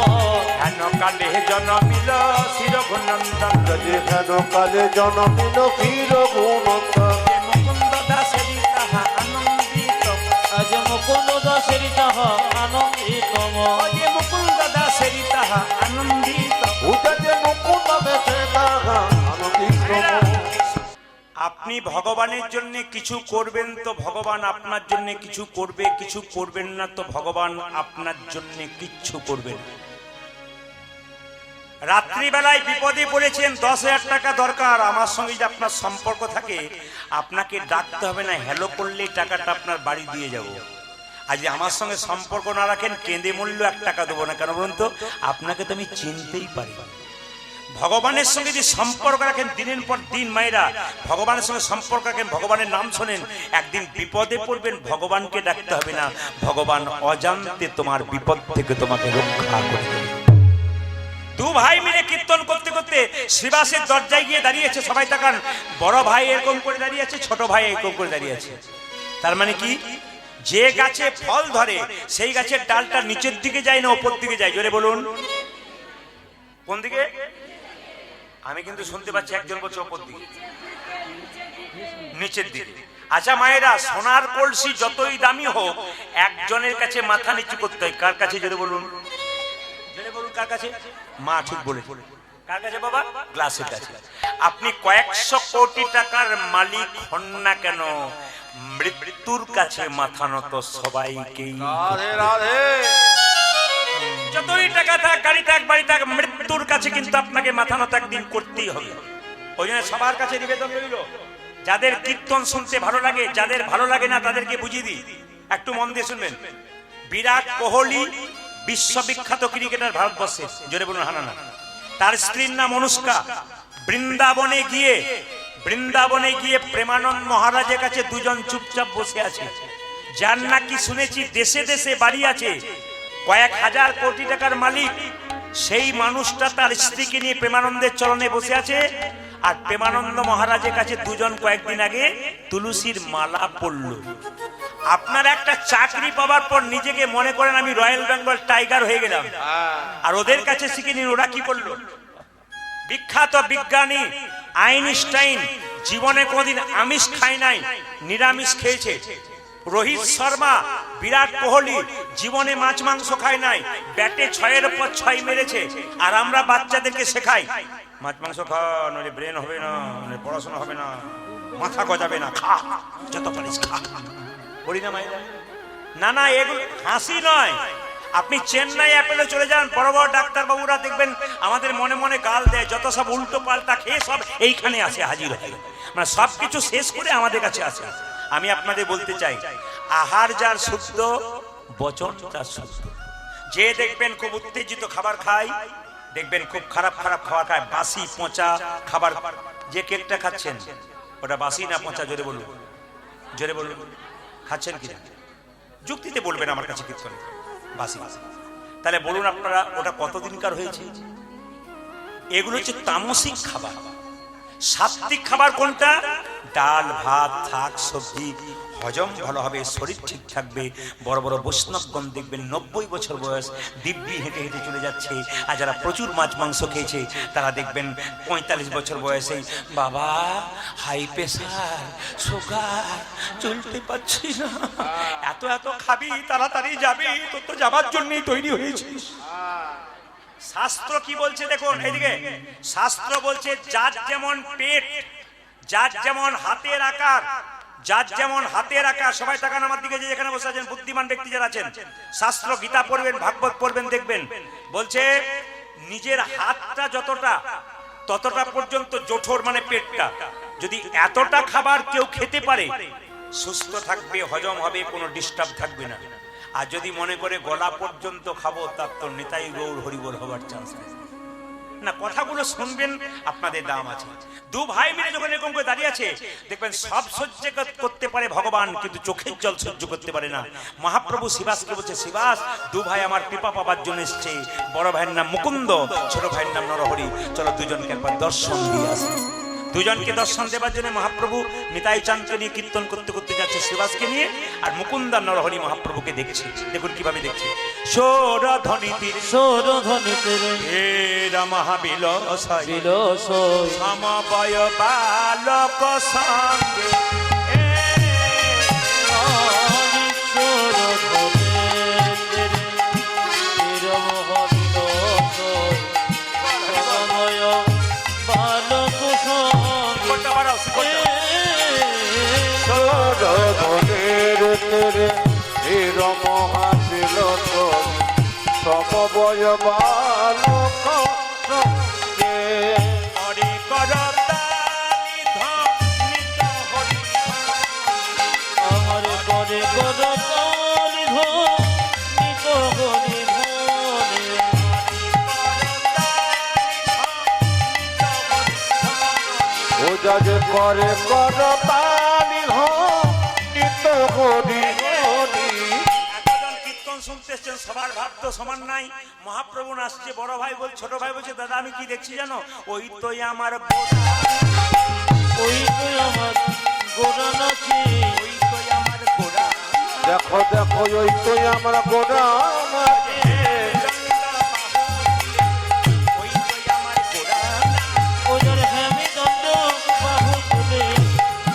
হেন কালে জন্মিল শির গুণন্দন, হেন কালে জনমিল শির গুণন্দন, মুকুন্দ দাসেরি তাহা আনন্দিত, আজ মুকুন্দ দাসের তাহা আনন্দিতম, মুকুন্দ দাসেরি তাহা আনন্দিত। মুকুন্দ দাসে তাহা আনন্দিতম। আপনি ভগবানের জন্য কিছু করবেন তো ভগবান আপনার জন্য কিছু করবে, কিছু করবেন না তো ভগবান আপনার জন্য কিচ্ছু করবেন। রাত্রিবেলায় বিপদে পড়েছেন, 10,000 টাকা দরকার, আমার সঙ্গে যদি আপনার সম্পর্ক থাকে, আপনাকে ডাকতে হবে না, হ্যালো করলেই টাকাটা আপনার বাড়ি দিয়ে যাব। আজ আমার সঙ্গে সম্পর্ক না রাখেন, কেঁদে মূল্য 1 টাকা দেবো না। কেন বলুন তো? আপনাকে তো আমি চিনতেই পারি। ভগবানের সঙ্গে যদি সম্পর্ক রাখেন, দিনের পর দিন মায়েরা ভগবানের সঙ্গে সম্পর্ক রাখেন, ভগবানের নাম শোনেন, একদিন বিপদে পড়বেন, ভগবানকে ডাকতে হবে না, ভগবান অজান্তে তোমার বিপদ থেকে তোমাকে রক্ষা করে দেবে। দু ভাই মিলে কীর্তন করতে করতে শ্রীবাসের দরজায় গিয়ে দাঁড়িয়েছে। সবাই তাকান, বড় ভাই এরকম করে দাঁড়িয়ে আছে, ছোট ভাই এরকম করে দাঁড়িয়ে আছে। তার মানে কি? যে গাছে ফল ধরে সেই গাছের ডালটা নিচের দিকে যায় না উপর দিকে যায়? জোরে বলুন, কোন দিকে? আমি কিন্তু শুনতে পাচ্ছি একজন বলছে উপর দিকে, নিচের দিকে। আচ্ছা মায়েরা, সোনার কলসি যতই দামি হোক, একজনের কাছে মাথা নিচু করতে হয়। কার কাছে? জোরে বলুন, জোরে বলুন, কার কাছে? মা ঠিক বলে। কার কাছে বাবা? গ্লাসের কাছে। আপনি কয়েকশো কোটি টাকার মালিক হন না কেন, মৃত্যুর কাছে মাথা নত সবাইকেই। রাধে রাধে। যতই টাকা থাক, গাড়ি থাক, বাড়ি থাক, মৃত্যুর কাছে কিন্তু আপনাকে মাথা নত একদিন করতেই হবে। ওই জন্য সবার কাছে নিবেদন রইল, যাদের কীর্তন শুনতে ভালো লাগে, যাদের ভালো লাগে না তাদেরকে বুঝিয়ে দিই, একটু মন দিয়ে শুনবেন। বিরাট কোহলি বিশ্ববিখ্যাত ক্রিকেটার ভারতবর্ষে, জোরে বলুন হানা না। তার স্ত্রীর নাম অনুষ্কা। বৃন্দাবনে গিয়ে প্রেমানন্দ মহারাজের কাছে দুজন চুপচাপ বসে আছে, যার নাকি শুনেছি দেশে দেশে বাড়ি আছে, কয়েক হাজার কোটি টাকার মালিক। সেই মানুষটা তার স্ত্রীকে নিয়ে প্রেমানন্দের চরণে বসে আছে, আর প্রেমানন্দ মহারাজের কাছে দুজন কয়েকদিন আগে তুলসীর মালা পড়ল। আপনার একটা চাকরি পাওয়ার পর নিজেকে মনে করেন আমি রয়্যাল বেঙ্গল টাইগার হয়ে গেলাম, আর ওদের কাছে শিখে নিন ওরা কি করলো। বিখ্যাত বিজ্ঞানী আইনস্টাইন জীবনে কোনদিন আমিষ খায় নাই, নিরামিষ খেয়েছে। রোহিত শর্মা, বিরাট কোহলি জীবনে মাছ মাংস খায় নাই, ব্যাটে 6-এর উপর 6 মেরেছে। আর আমরা বাচ্চাদেরকে শেখাই মাছ মাংস খা, নইলে ব্রেন হবে না, নইলে পড়াশোনা হবে না, মাথা গজাবে না, খা যত পারিস খা। বলি না মাইরা? না না, এগুলো হাসি নয়। আপনি চেন্নাই অ্যাপেলে চলে যান, বড় বড় ডাক্তার বাবুরা দেখবেন আমাদের মনে মনে গাল দেয়, যত সব উল্টো পাল্টা খেয়ে সব এইখানে আসে হাজির হয়, মানে সবকিছু শেষ করে আমাদের কাছে আসে। আমি আপনাদের বলতে চাই, আহার যার শুদ্ধ, বচন তার শুদ্ধ। যে দেখবেন খুব উত্তেজিত খাবার খায়, দেখবেন খুব খারাপ খারাপ খাবার খায়, বাসি পচা খাবার। যে কেকটা খাচ্ছেন ওটা বাসি না পচা? জোরে বলুন, জোরে বলুন, খাচ্ছেন কি? যুক্তিতে বলবেন আমার কাছে কীর্তনে বাসি। তাহলে বলুন আপনারা ওটা কতদিনকার হয়েছে? এগুলো হচ্ছে তামসিক খাবার। সাত্বিক খাবার কোনটা? ডাল ভাত শাক সবজি, হজম ভালো হবে, শরীর ঠিক থাকবে। বড় বড় বৈষ্ণবগণ দেখবেন 90 বছর বয়স দিব্যি হেঁটে হেঁটে চলে যাচ্ছে। আর যারা প্রচুর মাছ মাংস খেয়েছে তারা দেখবেন 45 বছর বয়সে, বাবা হাই প্রেশার, সুগার, চলতে পারছি না। এত এত খাবি, তাড়াতাড়ি যাবি, তোর তো যাবার জন্যই তৈরি হয়েছিস। শাস্ত্র কি বলছে দেখুন এইদিকে। শাস্ত্র বলছে যার যেমন পেট, যার যেমন হাতের আকার, যার যেমন হাতের আকার। সবাই তাকান আমার দিকে, যে যেখানে বসে আছেন, বুদ্ধিমান ব্যক্তি যারা আছেন, শাস্ত্র গীতা পড়বেন, ভাগবত পড়বেন, দেখবেন বলছে নিজের হাতটা যতটা, ততটা পর্যন্ত জঠোর মানে পেটটা। যদি এতটা খাবার কেউ খেতে পারে, সুস্থ থাকবে, হজম হবে, কোনো ডিস্টার্ব থাকবে না। আর যদি মনে করে গলা পর্যন্ত খাবো, তার তো নিতাই গৌর হরিবল হবার চান্স না। কথাগুলো শুনবেন, আপনাদের দাম আছে। দু ভাই মিলে যখন এরকম করে দাঁড়িয়ে আছে, দেখবেন সব সহ্য করতে পারে ভগবান, কিন্তু চোখের জল সহ্য করতে পারে না। মহাপ্রভু শিবাসকে বলছে, শিবাস দু ভাই আমার কৃপা পাবার জন্য এসছে। বড় ভাইয়ের নাম মুকুন্দ, ছোট ভাইয়ের নাম নরহরি। চলো দুজনকে একবার দর্শন দিয়ে আসি। দুজনকে দর্শন দেবার জন্য মহাপ্রভু নিতাই চাঁদকে নিয়ে কীর্তন করতে করতে যাচ্ছে শিবাসকে নিয়ে, আর নরহরি মহাপ্রভুকে দেখছে। দেখুন কিভাবে দেখছে। সৌরধ্বনিতির সৌরধ্বনিতে হেরা মহাবিলাসায় বিলসয় সমবয় বালক সঙ্গে সমবয় বালক সঙ্গে হরি করতালি ধ্বনিত হরি আমার করে করতালি ধ্বনিত হরি ধ্বনি। পূজা যে করে করতালি ধ্বনিত হরি হরি। এতজন কীর্তন শুনতে এসছেন, সবার ভাব তো সমান নাই। মহাপ্রভু আসছে, বড় ভাই বল, ছোট ভাই বলছে, দাদা আমি কি দেখছি জানো? ওই তো আমার ওই তো আমার গোড়া নাচে, ওই তো আমার গোড়া। দেখো দেখো ওই তো আমরা গোড়া ওই তো আমার গোড়া। ওদের হেমি দণ্ড বাহু তুলে,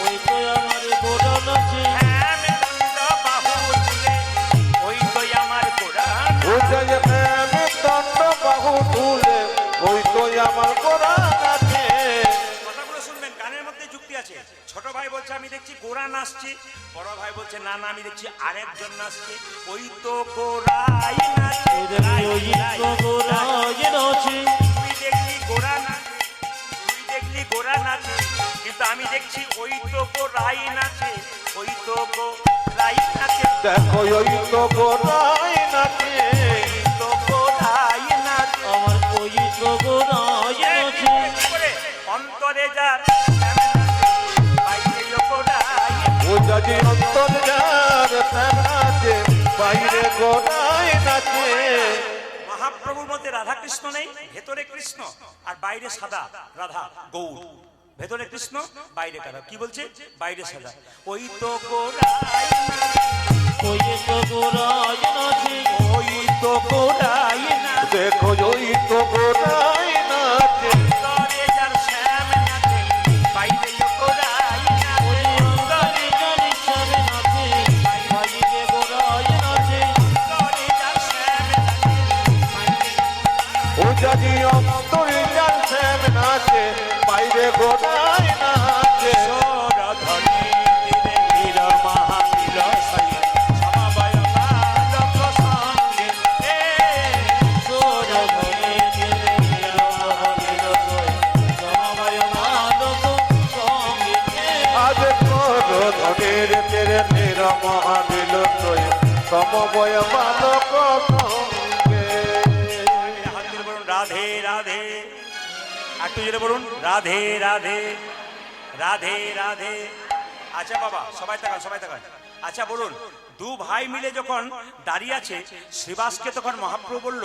ওই তো আমার গোড়া নাচে। হ্যাঁ, মেরুদণ্ড বাহু তুলে, ওই তো আমার গোড়া। পূজা যে দণ্ড বাহু তুলে ওই তো আমার গোড়া আছে। কথাগুলো শুনবেন, গানের মধ্যে যুক্তি আছে। ছোট ভাই বলছে আমি দেখছি গোড়া নাচছে, বড় ভাই বলছে না না আমি দেখছি আরেকজন নাচছে। ওই তো গোড়াই নাচে, ওই তো গোড়ায় নাচে, তুই দেখলি গোড়া নাচে, তুই দেখলি গোড়া নাচে, কিন্তু আমি দেখছি ওই তো গোড়াই নাচে, ওই তো গোড়াই নাচে। দেখো ওই তো গোড়াই নাচে, ওই তো গোড়াই নাচে। আমার ওই তো গোড়ায় নাচে। করে অন্তরে যার বাইরে গোড়াই। পূজা যে অন্তর যার নাচে বাইরে গোড়াই নাচে। মহাপ্রভুর মধ্যে রাধা কৃষ্ণ নেই, ভেতরে কৃষ্ণ আর বাইরে সাদা রাধা গৌর। ভেতরে কৃষ্ণ, বাইরে কারা, কি বলছে? বাইরে সাদা। ওই তো গোড়াই নাচে, ওই তো গোড়ায় নাচে, ওই তো গোড়াই নাচে। দেখো ওই তো গোড়াই নাচে, অন্তরে যার শ্যাম নাচে, বাইরে গোড়াই নাচে। ওই অঙ্গারে যার শ্যামে নাচে, নাচে বাইরে গোড়ায় নাচে রাধানী তীরে নীর মহানীর সই সমবায় বালক সঙ্গে সোর ধরে ধীরে ধীরে মহাবীর সই সমবায় মানব সঙ্গে আজ তোর ধনের তেরে নির মহাবিল তৈ সমবয় বালক সঙ্গে হাত তুলে বলুন রাধে রাধে, একটু জোরে বলুন রাধে রাধে রাধে রাধে। আচ্ছা বাবা সবাই তাকান সবাই তাকান। আচ্ছা বলুন, দু ভাই মিলে যখন দাঁড়িয়ে আছে, শ্রীবাসকে তখন মহাপ্রভু বলল,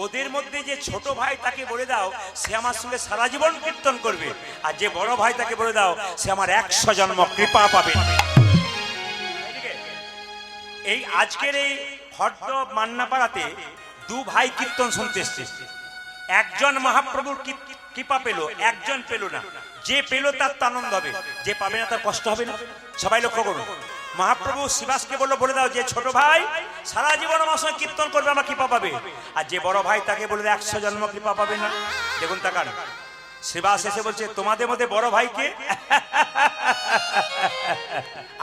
ওদের মধ্যে যে ছোট ভাই তাকে বলে দাও সে আমার সঙ্গে সারা জীবন কীর্তন করবে, আর যে বড় ভাই তাকে বলে দাও সে আমার 100 জন্ম কৃপা পাবে। এই আজকের এই হরদ মান্নাপাড়াতে দু ভাই কীর্তন শুনতে এসছে। একজন মহাপ্রভুর কৃপা পেল, একজন পেল না। যে পেল তার তো আনন্দ হবে, যে পাবে না তার কষ্ট হবে না। সবাই লক্ষ্য করুন, মহাপ্রভু শ্রীবাসকে বললো বলে দাও যে ছোট ভাই সারা জীবন আমার সঙ্গে কীর্তন করবে, আমার কৃপা পাবে, আর যে বড় ভাই তাকে বলে দাও 100 জন্ম কৃপা পাবে না। দেখুন তাকান, শ্রীবাস এসে বলছে তোমাদের মধ্যে বড় ভাইকে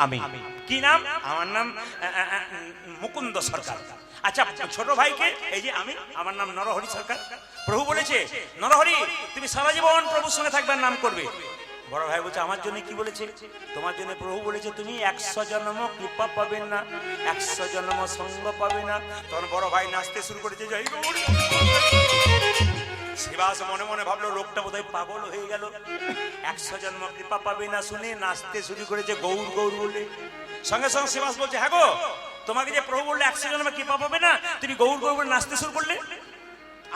আমি। কি নাম? আমার নাম মুকুন্দ সরকার। আচ্ছা ছোট ভাইকে? এই যে আমি, আমার নাম নরহরি সরকার। প্রভু বলেছে নরহরি তুমি সারা জীবন প্রভুর সঙ্গে থাকবে, নাম করবে। বড় ভাই বলছে আমার জন্য কি বলেছে? তোমার জন্য প্রভু বলেছে তুমি 100 জন্ম কৃপা পাবে না, 100 জন্ম সঙ্গ পাবে না। তখন বড় ভাই নাচতে শুরু করেছে, জয় গৌরী। শ্রীবাস মনে মনে ভাবলো লোকটা বোধহয় পাগল হয়ে গেল, 100 জন্ম কৃপা পাবে না শুনে নাচতে শুরু করেছে গৌর গৌর বলে। সঙ্গে সঙ্গে শ্রীবাস বলছে হ্যাঁ গো, তোমাকে যে প্রভু বললে 100 জন্ম কৃপা পাবে না, তুমি গৌর গৌর বলে নাচতে শুরু করলে।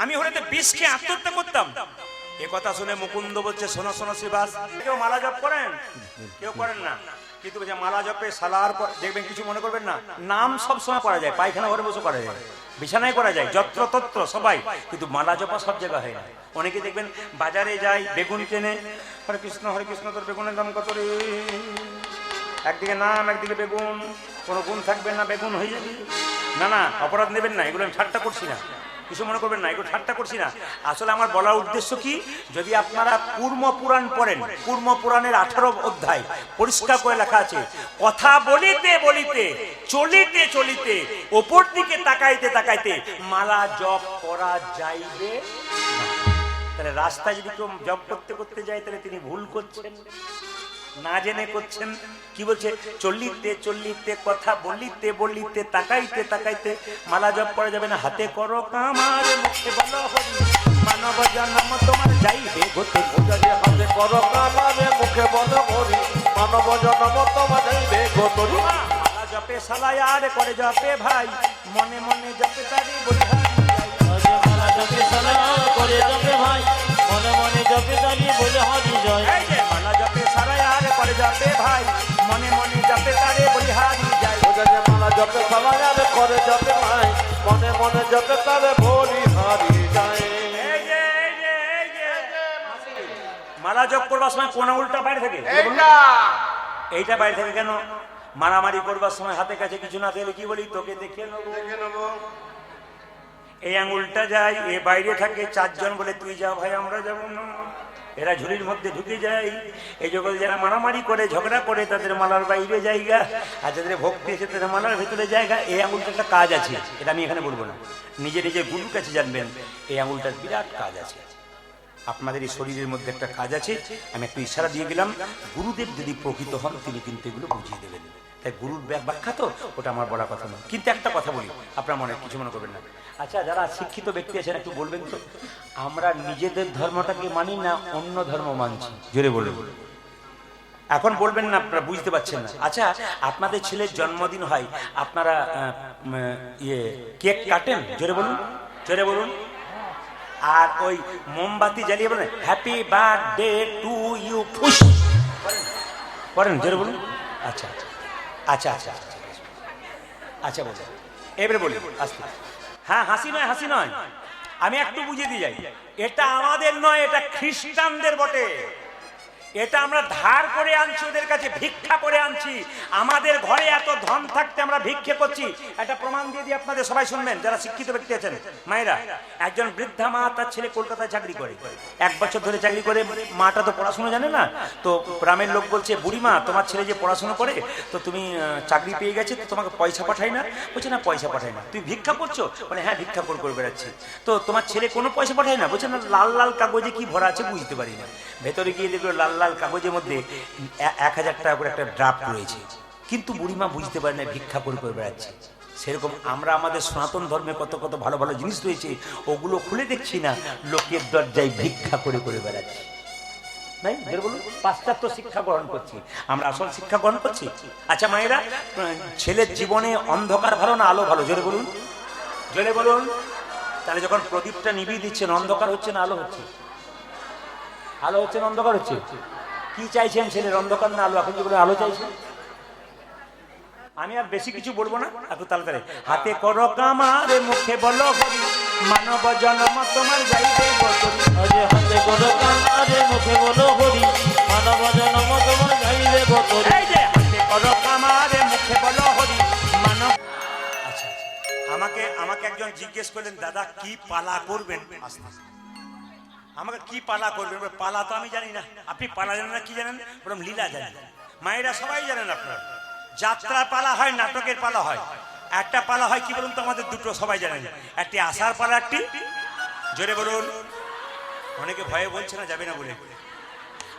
আমি হলে তো বিষ খেয়ে আত্মহত্যা করতাম। এ কথা শুনে মুকুন্দ বলছে শোনো শোনো শ্রীবাস, কেউ মালা জপ করেন? কেউ করেন না, কিন্তু বলছে মালা জপে সালার পর দেখবেন কিছু মনে করবেন না, নাম সব সময় করা যায়, পায়খানা ঘরে বসে করা যায়, বিছানায় করা যায়, যত্র তত্র সবাই, কিন্তু মালা জপা সব জায়গায় হয় না। অনেকে দেখবেন বাজারে যায় বেগুন কেনে, হরে কৃষ্ণ তোর বেগুনের দাম কত রে, একদিকে নাম একদিকে বেগুন, কোনো গুণ থাকবে না, বেগুন হয়ে যাবে। না না, অপরাধ নেবেন না, এগুলো আমি ঠাট্টা করছি না, কিছু মনে করবেন না, এগুলো ঠাট্টা করছি না। আসলে আমার বলার উদ্দেশ্য কি, যদি আপনারা কুর্ম পুরাণ পড়েন, কুর্ম পুরাণের 18 অধ্যায় পরিষ্কার করে লেখা আছে, কথা বলিতে বলিতে চলিতে চলিতে ওপর দিকে তাকাইতে তাকাইতে মালা জপ করা যাইবে না। তাহলে রাস্তায় যদি কেউ জপ করতে করতে যায় তাহলে তিনি ভুল করছেন, না জেনে করছেন। কি বলছে? চলিতে চলিতে কথা বলিতে বলিতে তাকাইতে তাকাইতে মালা জপ করা যাবে না। হাতে করো কামার মুখে বলো হরি, মানব জন্ম তোমার যাইবে গতি। হাতে করো কামারে মুখে বলো হরি, মানব জন্ম তোমার যাইবে গতি। মালা জপে সালায়ার করে জপে ভাই, মনে মনে জপে তারি বলি মালা জপে সালাম করে জপে ভাই, মনে মনে জপে তারি বলে হরি জয়। মালা জপে সালায়ার করে জপে ভাই, মনে মনে জপে তারে বলি হারি যায়। মালা জপে সালায়ার করে জপে ভাই, মনে মনে জপে তারে বলি হারি যায়। মালা জপ করবার সময় কোন আঙুলটা বাইরে থাকে? এইটা বাইরে থাকে কেন? মারামারি করবার সময় হাতে কাছে কিছু না থাকলে কি বলি, তোকে দেখে নেবো। এই আঙুলটা যায়, এ বাইরে থাকে, 4 জন বলে তুই যা ভাই আমরা যাব না, এরা ঝুলির মধ্যে ঢুকে যায়। এই জগৎ যারা মারামারি করে ঝগড়া করে তাদের মালার বাইরে জায়গা, আর যাদের ভক্তি আছে তাদের মালার ভেতরে জায়গা। এই আঙুলটা একটা কাজ আছে, এটা আমি এখানে বলবো না, নিজে নিজে গুরুর কাছে জানবেন। এই আঙুলটার বিরাট কাজ আছে, আপনাদের এই শরীরের মধ্যে একটা কাজ আছে। আমি একটু ইশারা দিয়ে গেলাম, গুরুদেব যদি প্রকৃত হন তিনি কিন্তু এগুলো বুঝিয়ে দেবেন। তাই গুরুর ব্যাখ্যা তো ওটা আমার বড় কথা নয়। কিন্তু একটা কথা বলি, আপনার মনে কিছু মনে করবেন না। আচ্ছা যারা শিক্ষিত ব্যক্তি আছেন একটু বলবেন তো, আমরা নিজেদের ধর্মটাকে মানি না অন্য ধর্ম মানছি? জোরে বলুন। এখন বলবেন না, আপনারা বুঝতে পারছেন না। আচ্ছা আপনাদের ছেলের জন্মদিন হয়, আপনারা কেক কাটেন? জোরে বলুন, জোরে বলুন। আর ওই মোমবাতি জ্বালিয়ে বলেন happy birthday to you, push করেন? জোরে বলুন। আচ্ছা আচ্ছা আচ্ছা আচ্ছা আচ্ছা বলুন, এবারে বলি আস্তে। হ্যাঁ হাসি নয়, হাসি নয়, আমি একটু বুঝিয়ে দিয়ে যাই। এটা আমাদের নয়, এটা খ্রিস্টানদের বটে। এটা আমরা ধার করে আনছি, ওদের কাছে ভিক্ষা করে আনছি। আমাদের ঘরে এত ধন থাকতে আমরা ভিক্ষে করছি। একটা প্রমাণ দিয়ে দিই আপনাদের, সবাই শুনবেন যারা শিক্ষিত ব্যক্তি আছেন মায়েরা। একজন বৃদ্ধা মা, তার ছেলে কলকাতায় চাকরি করে, 1 বছর ধরে চাকরি করে। মাটা তো পড়াশোনা জানে না, তো গ্রামের লোক বলছে, বুড়িমা তোমার ছেলে যে পড়াশোনা করে, তো তুমি চাকরি পেয়ে গেছে, তো তোমাকে পয়সা পাঠাই না? বলছে না, পয়সা পাঠাই না। তুমি ভিক্ষা করছো? বলে হ্যাঁ, ভিক্ষা করে বেড়াচ্ছি। তো তোমার ছেলে কোনো পয়সা পাঠায় না? বলছে না, লাল লাল কাগজে কি ভরা আছে বুঝতে পারি না। ভেতরে গিয়ে দেখলো লাল লাল কাগজের মধ্যে 1000 টাকা করে একটা ড্রাফট রয়েছে, কিন্তু বুড়িমা বুঝতে পারে না ভিক্ষা করে বেড়াচ্ছে। সেরকম আমরা আমাদের সনাতন ধর্মে কত কত ভালো ভালো জিনিস রয়েছে, ওগুলো খুলে দেখছি না, লোকের দরজায় ভিক্ষা করে বেড়াচ্ছি। নাই বলুন, পাশ্চাত্য শিক্ষা গ্রহণ করছি, আমরা আসল শিক্ষা গ্রহণ করছি। আচ্ছা মায়েরা, ছেলের জীবনে অন্ধকার ভালো না আলো ভালো? জোরে বলুন, জোরে বলুন। তাহলে যখন প্রদীপটা নিভিয়ে দিচ্ছেন, অন্ধকার হচ্ছে না আলো হচ্ছে? আলো হচ্ছে না অন্ধকার হচ্ছে? কি চাইছেন ছেলের, অন্ধকার না আলো? এখন যেগুলো আলো চাইছেন। আমি আর বেশি কিছু বলবো না, একটু তাড়াতাড়ি। হাতে করো কামার, মুখে বলো হরি, মানব জন্ম তোমার যাইবে বতরি। হাতে করো কামার, মুখে বলো হরি, মানব জন্ম তোমার যাইবে বতরি। এই যে হাতে করো কামার, মুখে বলো হরি, মানব। আচ্ছা, আমাকে একজন জিজ্ঞেস করলেন, দাদা কি পালা করবেন? আমাকে কি পালা করবেন? পালা তো আমি জানি না। আপনি পালা জানেন না? কি জানেন? বললাম লীলা জানেন। মায়েরা সবাই জানেন আপনারা, যাত্রা পালা হয়, নাটকের পালা হয়। একটা পালা হয় কি বলুন তো, আমাদের দুটো সবাই জানেন, একটি আষাঢ় পালা, একটি জোরে বলুন। অনেকে ভয়ে বলছে না, যাবে না বলে।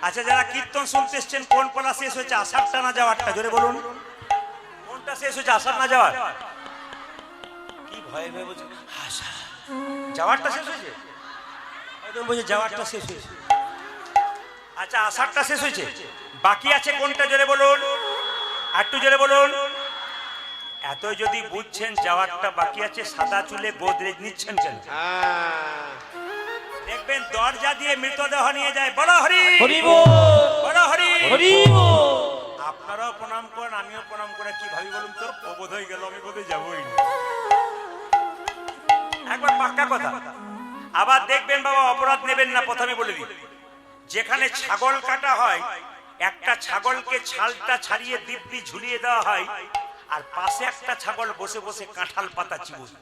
আচ্ছা, যারা কীর্তন শুনতে এসছেন, কোন পালা শেষ হয়েছে? আষাঢ়টা না যাওয়ারটা? জোরে বলুন, কোনটা শেষ হয়েছে? আষাঢ় না যাওয়ার? কি ভয়ে ভয়ে বলছে? আষাঢ় যাওয়ারটা শেষ হয়েছে? বলছে যাওয়ারটা শেষ হয়েছে। আচ্ছা, আষাঢ়টা শেষ হয়েছে, বাকি আছে কোনটা? জোরে বলুন, একটু জোরে বলুন। এত যদি বুঝছেন যাওয়ারটা বাকি আছে, সাদা চুলে গোদরেজ নিচ্ছেন কেন? দেখবেন দরজা দিয়ে মৃতদেহ নিয়ে যায়। বলো হরি, বলো হরি, আপনারাও প্রণাম করেন, আমিও প্রণাম করে কি ভাবি বলুন তো? ও বোধ হয়ে গেল, আমি বোধহয় যাবই না। একবার পাক্কা কথা। আবার দেখবেন বাবা, অপরাধ নেবেন না, প্রথমে বলে দিই, যেখানে ছাগল কাটা হয়, একটা ছাগলকে ছালটা ছাড়িয়ে দিব্যি ঝুলিয়ে দেওয়া হয়, আর পাশে একটা ছাগল বসে বসে কাঁঠাল পাতা চিবোয়।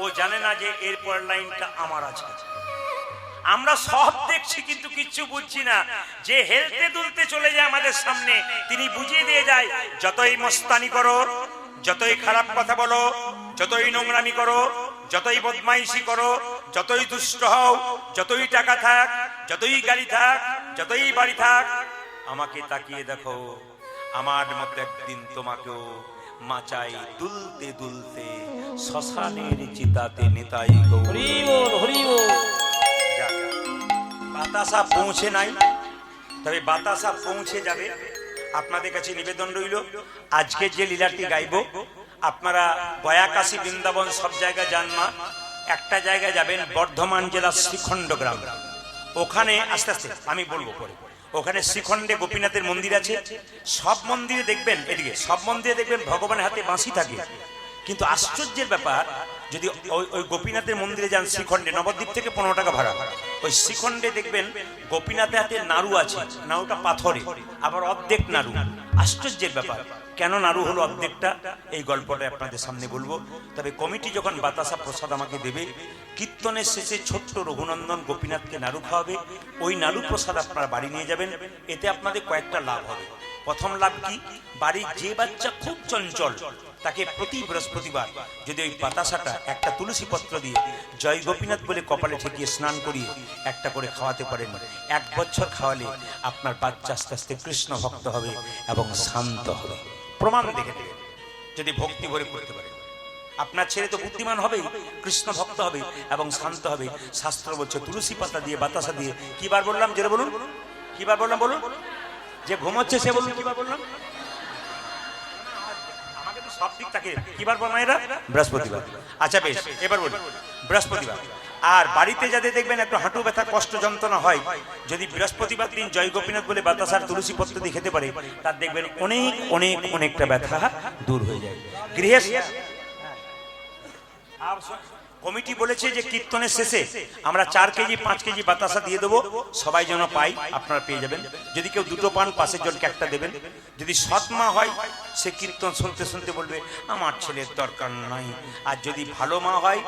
ও জানে না যে এরপর লাইনটা আমার আছে। আমরা সব দেখছি কিন্তু কিচ্ছু বুঝছি না। যে হেলতে দুলতে চলে যায় আমাদের সামনে, তিনি বুঝিয়ে দিয়ে যায়, যতই মস্তানি করো, যতই খারাপ কথা বলো, যতই নোংরামি করো, যতই বদমাইশি করো, যতই দুষ্ট হও, যতই টাকা থাক, যতই গাড়ি থাক, যতই বাড়ি থাক, আমাকে তাকিয়ে দেখো, আমার মতো একদিন তোমাকেও মাচাই দুলতে দুলতে শ্মশানের চিতাতে নেতাই গৌরী। বাতাসা পৌঁছে নাই, তবে বাতাসা পৌঁছে যাবে। আপনাদের কাছে নিবেদন রইল, আজকে যে লীলাটি গাইব, আপনারা গয়া, কাশী, বৃন্দাবন সব জায়গায় যান মা, একটা জায়গায় যাবেন, বর্ধমান জেলার শ্রীখণ্ড গ্রাম। ওখানে আস্তে আস্তে আমি বলবো পরে, ওখানে শ্রীখণ্ডে গোপীনাথের মন্দির আছে। সব মন্দিরে দেখবেন, এদিকে সব মন্দিরে দেখবেন ভগবানের হাতে বাঁশি থাকে, কিন্তু আশ্চর্যের ব্যাপার, যদি ওই গোপীনাথের মন্দিরে যান শ্রীখণ্ডে, নবদ্বীপ থেকে 15 টাকা ভাড়া, ওই শ্রীখণ্ডে দেখবেন গোপীনাথের হাতে নাড়ু আছে, নাড়ুটা পাথরে, আবার অর্ধেক নাড়ু। আশ্চর্যের ব্যাপার, কেন নাড়ু হলো অর্ধেকটা, এই গল্পটা আপনাদের সামনে বলবো। তবে কমিটি যখন বাতাসা প্রসাদ আমাকে দেবে, কীর্তনের শেষে ছোট্ট রঘুনন্দন গোপীনাথকে নাড়ু খাওয়াবে, ওই নাড়ু প্রসাদ আপনারা বাড়ি নিয়ে যাবেন। এতে আপনাদের কয়েকটা লাভ হবে। প্রথম লাভ কি, বাড়ির যে বাচ্চা খুব চঞ্চল, তাকে প্রতি বৃহস্পতিবার যদি ওই বাতাসাটা একটা তুলসী পত্র দিয়ে জয় গোপীনাথ বলে কপালে ঠেকিয়ে স্নান করিয়ে একটা করে খাওয়াতে পারেন, 1 বছর খাওয়ালে আপনার বাচ্চা আস্তে আস্তে কৃষ্ণ ভক্ত হবে এবং শান্ত হবে। প্রমাণ দেখে দেবেন, যদি ভক্তি ভরে করতে পারে। আপনার ছেলে তো বুদ্ধিমান হবেই, কৃষ্ণ ভক্ত হবে এবং শান্ত হবে। শাস্ত্র বলছে তুলসী পাতা দিয়ে, বাতাসা দিয়ে। কিবার বললাম? জোরে বলুন, কিবার বললাম? বলুন, যে ঘুমোচ্ছে সে বলুন, কিবার বললাম? আমাকে তো সব দিক থাকে। কিবার বল মায়েরা? বৃহস্পতিবার। আচ্ছা বেশ, এবার বলুন বৃহস্পতিবার। আর বাড়িতে যাদের দেখবেন একটু হাঁটু ব্যথা, কষ্ট যন্ত্রণা হয়, যদি বৃহস্পতিবার দিন জয় গোপীনাথ বলে বাতাসার তুলসী পত্র দিয়ে খেতে পারে, তার দেখবেন অনেকটা ব্যথা দূর হয়ে যায়। গৃহে কমিটি বলেছে যে কীর্তনের শেষে আমরা 4 কেজি 5 কেজি বাতাসা দিয়ে দেবো, সবাই যেন পাই, আপনারা পেয়ে যাবেন। যদি কেউ 2টো পান পাশের জনকে একটা দেবেন। যদি সৎ মা হয় সে কীর্তন শুনতে শুনতে বলবে আমার ছেলের দরকার নাই। আর যদি ভালো মা হয়,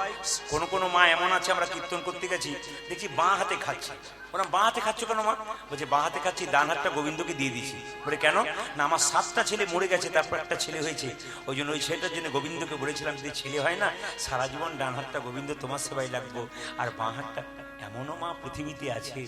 কোনো মা এমন আছে, আমরা কীর্তন করতে গেছি দেখি বাঁ হাতে খাচ্ছে। ওরা বাঁ হাতে খাচ্ছ কেন মা? বলছে বাঁ হাতে খাচ্ছি, ডান হাতটা গোবিন্দকে দিয়ে দিয়েছি। বলে কেন? না আমার 7টা ছেলে মরে গেছে, তারপর একটা ছেলে হয়েছে, ওই জন্য ওই ছেলেটার জন্য গোবিন্দকে বলেছিলাম যদি ছেলে হয় না সারা জীবন ডান হাতটা গোবিন্দ তোমার সেবায় লাগবো, আর বাঁ হাতটা। এমনও মা পৃথিবীতে আছে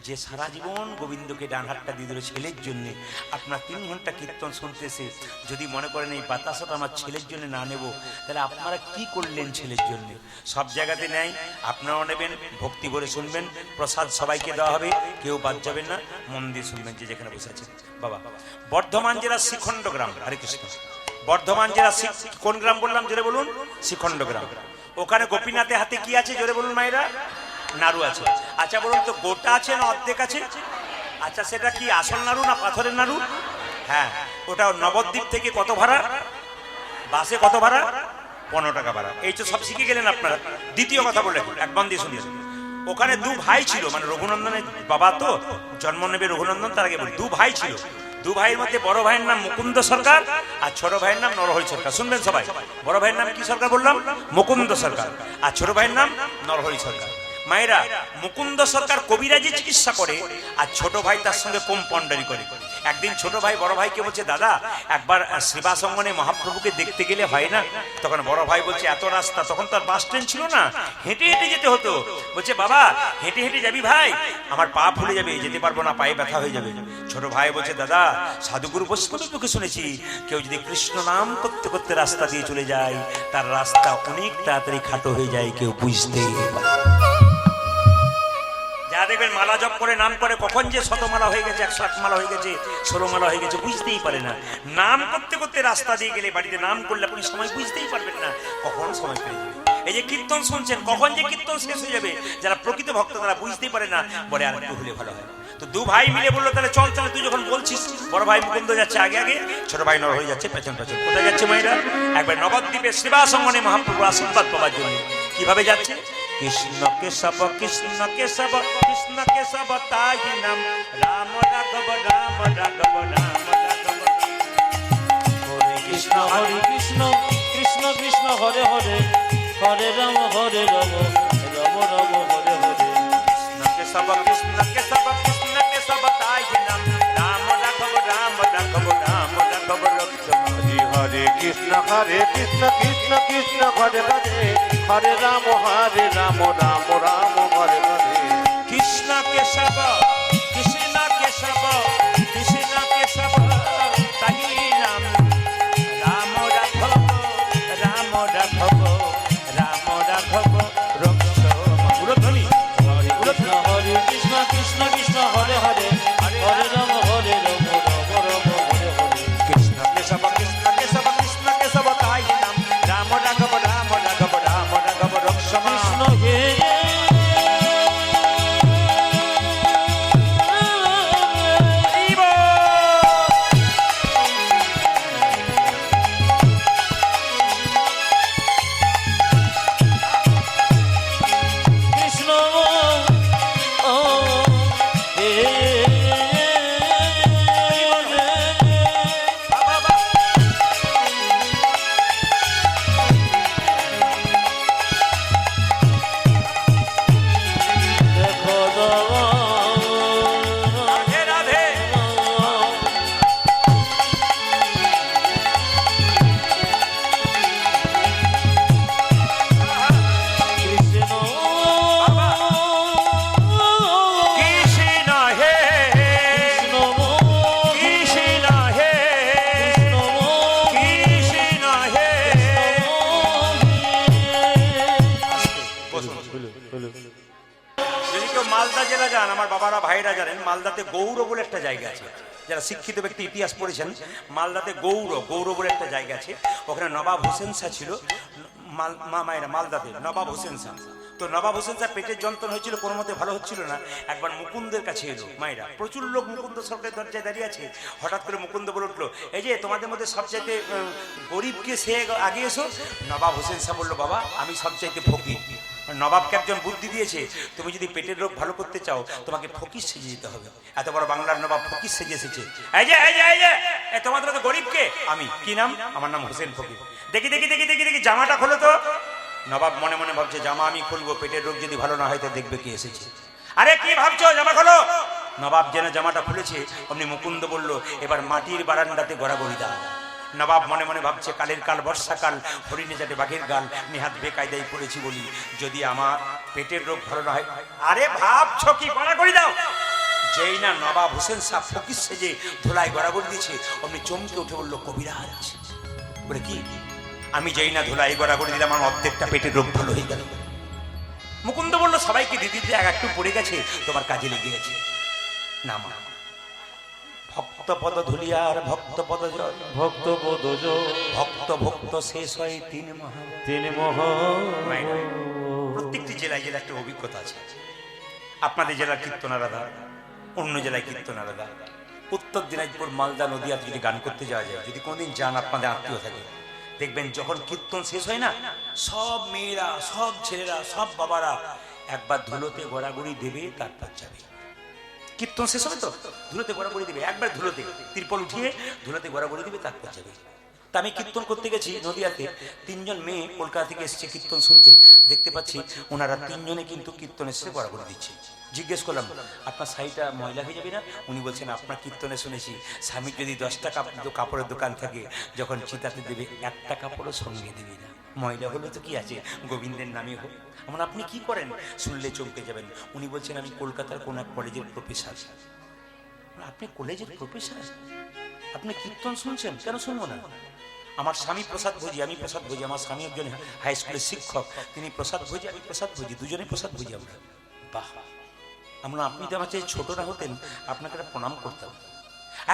যে সারা জীবন গোবিন্দকে ডান হাতটা দিয়ে দিল ছেলের জন্যে। আপনার 3 ঘন্টা কীর্তন শুনতেছে, যদি মনে করেন এই বাতাসটা আমার ছেলের জন্য না নেব, তাহলে আপনারা কি করলেন ছেলের জন্য? সব জায়গাতে নেয়, আপনারাও নেবেন, ভক্তি করে শুনবেন, প্রসাদ সবাইকে দেওয়া হবে, কেউ বাদ যাবেন না, মন দিয়ে শুনবেন যে যেখানে বসে আছেন। বাবা, বর্ধমান জেলার শ্রীখণ্ড গ্রাম, হরে কৃষ্ণ। বর্ধমান জেলার কোন গ্রাম বললাম জোরে বলুন? শ্রীখণ্ড গ্রাম। ওখানে গোপীনাথের হাতে কি আছে জোরে বলুন মায়েরা? নাড়ু আছে। আচ্ছা বলুন তো, গোটা আছে না অর্ধেক আছে? আচ্ছা, সেটা কি আসল নাড়ু না পাথরের নাড়ু? হ্যাঁ, ওটা নবদ্বীপ থেকে কত ভাড়া? বাসে কত ভাড়া? 15 টাকা ভাড়া। এই তো সব শিখে গেলেন আপনারা। দ্বিতীয় কথা বলে এক বন্ধ দিয়ে শুনিয়েছেন, ওখানে 2 ভাই ছিল, মানে রঘুনন্দনের বাবা তো জন্ম নেবে রঘুনন্দন, তার আগে বলি 2 ভাই ছিল। 2 ভাইয়ের মধ্যে বড় ভাইয়ের নাম মুকুন্দ সরকার আর ছোট ভাইয়ের নাম নরহরি সরকার। শুনবেন সবাই, বড় ভাইয়ের নাম কি সরকার বললাম? মুকুন্দ সরকার। আর ছোট ভাইয়ের নাম নরহরি সরকার। মায়েরা, মুকুন্দ সরকার কবিরাজি চিকিৎসা করে আর ছোট ভাই তার সঙ্গে কম্পাউন্ডারি করে। একদিন ছোট ভাই বড় ভাইকে বলছে, দাদা একবার সেবাসঙ্গনে মহাপ্রভুকে দেখতে গেলে হয় না? তখন বড় ভাই বলছে, এত রাস্তা, তখন তার বাস স্ট্যান্ড ছিল না, হেঁটে হেঁটে যেতে হতো। বলছে, বাবা হেঁটে হেঁটে যাবি ভাই? আমার পা ফুলে যাবে, যেতে পারবো না, পায়ে ব্যথা হয়ে যাবে। ছোট ভাই বলছে, দাদা সাধুগুরু বৈষ্ণবের মুখে শুনেছি কেউ যদি কৃষ্ণ নাম করতে করতে রাস্তা দিয়ে চলে যায়, তার রাস্তা অনেক তাড়াতাড়ি খাটো হয়ে যায়, কেউ বুঝতে পারে। যা দেখবেন মালা জপ করে নাম করে, কখন যে 100 মালা হয়ে গেছে, 108 মালা হয়ে গেছে, 16 মালা হয়ে গেছে, বুঝতেই পারে না। নাম করতে করতে রাস্তা দিয়ে গেলে, বাড়িতে নাম করলে আপনি সময় বুঝতেই পারবেন না কখন সময় পেয়ে যাবে। এই যে কীর্তন শুনছেন, কখন যে কীর্তন শেষ হয়ে যাবে, যারা প্রকৃত ভক্ত তারা বুঝতেই পারে না, বলে আর একটু হলে ভালো হয়। তো 2 ভাই মিলে বললো, তাহলে চল চল, তুই যখন বলছিস। বড় ভাই মুকুন্দ যাচ্ছে আগে আগে, ছোট ভাই নর হয়ে যাচ্ছে পেছন পেছন। কোথায় যাচ্ছে মায়েরা? একবার নবদ্বীপে সেবাসঙ্গনে মহাপ্রভু আশীর্বাদ পাওয়ার জন্য। কিভাবে যাচ্ছে? কৃষ্ণ কেশব কৃষ্ণ কেশব কৃষ্ণ কেশব তাহি নাম, রাম রাঘব রাম রাঘব রাম রাঘব। হরে কৃষ্ণ কৃষ্ণ কৃষ্ণ হরে হরে, হরে রাম রাম রাম হরে হরে। কৃষ্ণ কেশব কৃষ্ণ কেশব তাহি নাম, রাম রাঘব রাম রাঘব রাম রাঘব রক্ষম। হরে কৃষ্ণ কৃষ্ণ কৃষ্ণ হরে হরে, হরে রাম রাম রাম হরে হরে। কৃষ্ণ কেশব কৃষ্ণ কেশব কৃষ্ণ কেশব তাহি নাম, রাম রাঘব রাম রাঘব রাম রাঘব রক্ষম। উলধ্বনি। হরে কৃষ্ণ কৃষ্ণ কৃষ্ণ হরে হরে, হরে রাম রাম রাম হরে হরে। কৃষ্ণ কেশব কৃষ্ণ কেশব কৃষ্ণ কেশব তাহি নাম, রাম রাঘব রাম রাঘব রাম রাঘব রক্ষম। কৃষ্ণ হে কৃষ্ণ রাধে রাধে। কৃষ্ণ হে কৃষ্ণ হে কৃষ্ণ হে। যদি কেউ মালদা জেলা যান, আমার বাবারা ভাইরা জানেন, মালদাতে গৌর বলে একটা জায়গা আছে। যারা শিক্ষিত ব্যক্তি ইতিহাস পড়েছেন, মালদাতে গৌর বলে একটা জায়গা আছে, ওখানে নবাব হোসেন শাহ ছিল। মায়েরা মালদাতে নবাব হোসেন শাহ। তো নবাব হোসেন শাহ পেটের যন্ত্রণা হয়েছিল, কোনো মতে ভালো হচ্ছিল না। একবার মুকুন্দের কাছে এলো মায়েরা, প্রচুর লোক মুকুন্দ সরকারের দরজায় দাঁড়িয়ে আছে। হঠাৎ করে মুকুন্দ বলে উঠলো, এই যে তোমাদের মধ্যে সবচাইতে গরিবকে সে আগে এসো। নবাব হোসেন শাহ বললো, বাবা আমি সবচাইতে ফকির। নবাবকে একজন বুদ্ধি দিয়েছে, তুমি যদি পেটের রোগ ভালো করতে চাও তোমাকে ফকির সেজে যেতে হবে। এত বড় বাংলার নবাব ফকির সেজে এসেছে। এই যে তোমাদের মধ্যে গরিবকে, আমি কি নাম? আমার নাম হোসেন ফকির। দেখি দেখি দেখি দেখি দেখি জামাটা খোলো তো। নবাব মনে মনে ভাবছে, জামা আমি খুলবো, পেটের রোগ যদি ভালো না হয় তো দেখবে কে এসেছে। আরে কি ভাবছো, জামা খোলো। নবাব যেন জামাটা খুলেছে, অমনি মুকুন্দ বলল, এবার মাটির বারান্দাতে গড়াগড়ি দাও। নবাব মনে মনে ভাবছে, কালের কাল বর্ষাকাল, হরিণে যাতে বাঘের গাল, নেহাত বেকায়দায় পড়েছি বলি, যদি আমার পেটের রোগ ভালো না হয়। আরে ভাবছো কি, গড়াগড়ি দাও। যেই না নবাব হোসেন শাহ ফকির সেজে ধুলায় গড়াগড়ি দিয়েছে, অমনি চমকে উঠে বললো, কবিরাজ। বলে কি? আমি যেই না ধুলাই গড়াগড়ি দিলাম, আমার অর্ধেকটা পেটের রোগ ভালো হয়ে গেল। মুকুন্দ বলল, সবাইকে দিদি এক একটু পড়ে গেছে, তোমার কাজে লেগে গেছে। না মা, ভক্ত পদ ধুলিয়ার ভক্ত পদ জল, ভক্ত পদ জল, ভক্ত ভক্ত শেষ হয় তিন মহা। তিনি মহা। প্রত্যেকটি জেলায় জেলায় একটা অভিজ্ঞতা আছে। আপনাদের জেলার কীর্তন আলাদা, অন্য জেলায় কীর্তন আলাদা। উত্তর দিনাজপুর, মালদা, নদিয়াতে যদি গান করতে যাওয়া যায়, যদি কোনোদিন যান আপনাদের আত্মীয় থাকে, দেখবেন যখন কীর্তন শেষ হয় না, সব মেয়েরা, সব ছেলেরা, সব বাবারা একবার ধুলোতে গড়াগড়ি দেবে, তারপর যাবে। কীর্তন শেষ হবে তো ধুলোতে গড়াগড়ি দেবে, একবার ধুলোতে তিরপল উঠিয়ে ধুলোতে গড়াগড়ি দেবে, তারপর যাবে। তা আমি কীর্তন করতে গেছি নদিয়াতে, 3 জন মেয়ে কলকাতা থেকে এসছে কীর্তন শুনতে। দেখতে পাচ্ছি ওনারা 3 জনে কিন্তু কীর্তন এসে গড়াগড়ি দিচ্ছে। জিজ্ঞেস করলাম, আপনার শাড়িটা ময়লা হয়ে যাবে না? উনি বলছেন, আপনার কীর্তনে শুনেছি স্বামীর যদি 10টা কাপড়ের দোকান থাকে, যখন চিতাতে দেবে 1টা কাপড়ও সঙ্গে দেবে না। ময়লা হলো তো কি আছে, গোবিন্দের নামে হোক। এমন আপনি কি করেন? শুনলে চমকে যাবেন। উনি বলছেন, আমি কলকাতার কোন এক কলেজের প্রফেসর। আপনি কলেজের প্রফেসর, আপনি কীর্তন শুনছেন? কেন শুনবো না? আমার স্বামী প্রসাদ ভোজি, আমি প্রসাদ ভোজি। আমার স্বামী একজন হাই স্কুলের শিক্ষক, তিনি প্রসাদ ভোজি, আমি প্রসাদ ভোজি, দুজনে প্রসাদ ভোজি আমরা। বাহ, আমরা আপনি তো আমার চেয়ে ছোট না হতেন, আপনাকে একটা প্রণাম করতাম।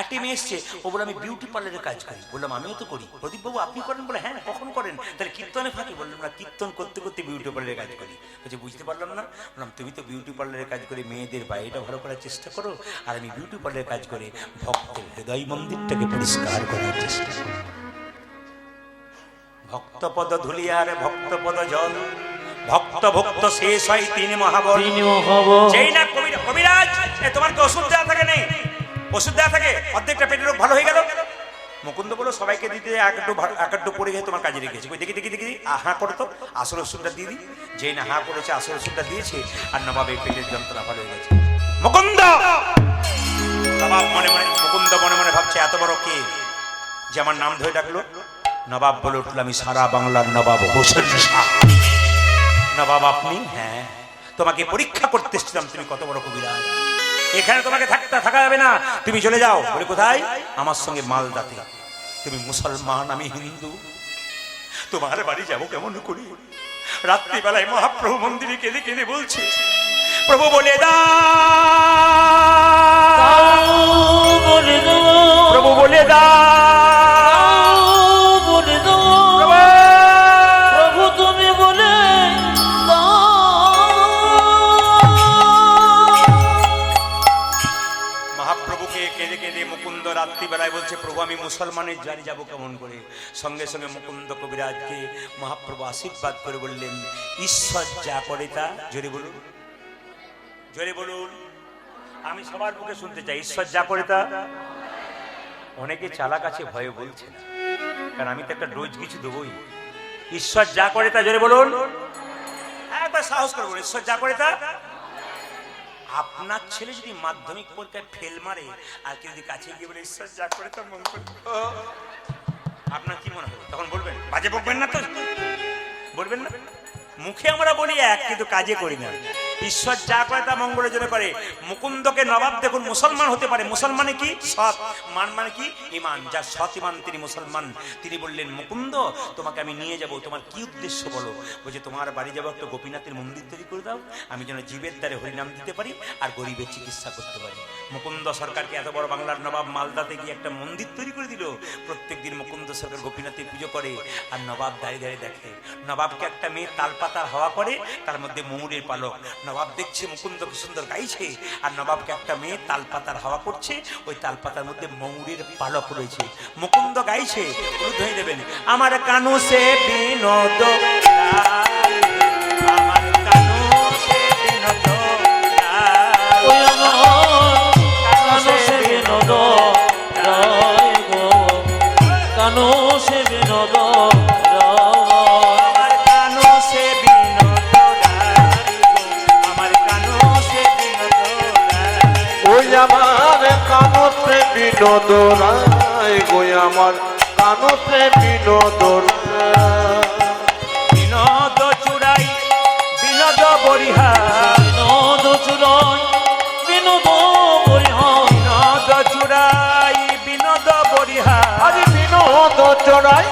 একটি মেয়ে এসছে, ও বলে আমি বিউটি পার্লারের কাজ করি। বললাম আমিও তো করি। প্রদীপবাবু আপনি করেন? বলে হ্যাঁ। কখন করেন? তাহলে কীর্তনে ফাঁকি। বললাম না, কীর্তন করতে করতে বিউটি পার্লারের কাজ করি। বলছে বুঝতে পারলাম না। বললাম তুমি তো বিউটি পার্লারের কাজ করে মেয়েদের বাইরেটা ভালো করার চেষ্টা করো, আর আমি বিউটি পার্লারের কাজ করে ভক্তের হৃদয় মন্দিরটাকে পরিষ্কার করার চেষ্টা করি। ভক্তপদ ধুলিয়ার ভক্তপদ জল, ভক্ত ভক্ত শেষ হয় তিনি মহাবল। যেই না কবিরাজ, তোমার কি ওষুধ দেওয়া থাকে? নেই ওষুধ দেওয়া থাকে, অর্ধেকটা পেটের রোগ ভালো হয়ে গেল। মুকুন্দ বলো, সবাইকে দিতে এক পড়ে গিয়ে তোমার কাজে রেখেছি। দেখি দেখি দেখি হাঁ করে তো আসল ওষুধটা দিয়ে দিই। যেই না হাঁ করেছে, আসল ওষুধটা দিয়েছে, আর নবাবের পেটের যন্ত্রণা ভালো হয়ে গেছে। মুকুন্দ নবাব মনে মনে, মুকুন্দ মনে মনে ভাবছে, এত বড় কে যে আমার নাম ধরে ডাকলো? নবাব বলে উঠল, আমি সারা বাংলার নবাব হোসেন শাহ। নবাব আপনি? হ্যাঁ, তোমাকে পরীক্ষা করতে এসেছিলাম, তুমি কত বড় কবিরাজ। এখানে তোমাকে থাকা যাবে না, তুমি চলে যাও। বলে কোথায়? আমার সঙ্গে মালদাতে। তুমি মুসলমান, আমি হিন্দু, তোমার বাড়ি যাবো কেমন করি? রাত্রিবেলায় মহাপ্রভু মন্দিরে কেঁদে কেঁদে বলছে, প্রভু বলে দাও, প্রভু বলে দাও, প্রভু তুমি বলে মহাপ্রভুকে কেঁদে কেঁদে মুকুন্দ রাত্রিবেলায় বলছে, প্রভু আমি মুসলমানের জারি যাব কেমন করে? সঙ্গে সঙ্গে মুকুন্দ কবিরাজকে মহাপ্রভু আশীর্বাদ করে বললেন, ঈশ্বর যা করে তা। জোরে বলুন, জোরে বলুন, আমি সবার মুখে শুনতে চাই, ঈশ্বর যা করে তা। অনেকে চালাক আছে, ভয়ে বলছে না, কারণ আমি তো একটা ডোজ কিছু দেবই। ঈশ্বর যা করে তা, জোরে বলুন, একবার সাহস করে বলুন, ঈশ্বর যা করে তা। আপনার ছেলে যদি মাধ্যমিক পরীক্ষায় ফেল মারে, আর কেউ যদি কাছে গিয়ে বলে ঈশ্বর যা করে তা মন করে, আপনার কি মনে হবে? তখন বলবেন, বাজে বকবেন না তো? বলবেন না? মুখে আমরা বলি এক, কিন্তু কাজে করি না। ঈশ্বর যা করে তা মঙ্গলের জন্য করে। মুকুন্দকে নবাব দেখুন মুসলমান হতে পারে, মুসলমানে কি সৎ, মান মানে কি ইমান, যার সৎ ইমান তিনি মুসলমান। তিনি বললেন মুকুন্দ তোমাকে আমি নিয়ে যাব, তোমার কি উদ্দেশ্য বলো? বলছে তোমার বাড়ি যাবো, একটা গোপীনাথের মন্দির তৈরি করে দাও, আমি যেন জীবের দ্বারে হরিনাম দিতে পারি আর গরিবের চিকিৎসা করতে পারি। মুকুন্দ সরকারকে এত বড় বাংলার নবাব মালদাতে গিয়ে একটা মন্দির তৈরি করে দিল। প্রত্যেকদিন মুকুন্দ সরকার গোপীনাথে পুজো করে আর নবাব দাঁড়িয়ে দাঁড়িয়ে দেখে। নবাবকে একটা মেয়ে তালপাতার হাওয়া করে, তার মধ্যে ময়ূরের পালক। নবাব দেখছে মুকুন্দ কি সুন্দর গাইছে, আর নবাবকে একটা মেয়ে তালপাতার হাওয়া করছে, ওই তালপাতার মধ্যে ময়ূরের পালক রয়েছে। মুকুন্দ গাইছে, ধরে দেবেন আমার কানু সে বিনোদ রায়, আমার কানু সে বিনোদ রায়, ওই আমার কানো সে বিনোদ রায় গো, কানো সে বিনোদ রায়। আমার কানু সে বিনোদ রায় গো, আমার কানু সে বিনোদ রায়। ওই আমার কানতে বিনোদ রায় গো, আমার কানতে বিনোদ রায়। বিনোদ চূড়াই বিনোদ বরিহার, বিনোদ চূড়াই বিনোদ বরিহার, বিনোদ চূড়াই বিনোদ বরিহার, আজ বিনোদ চড়াই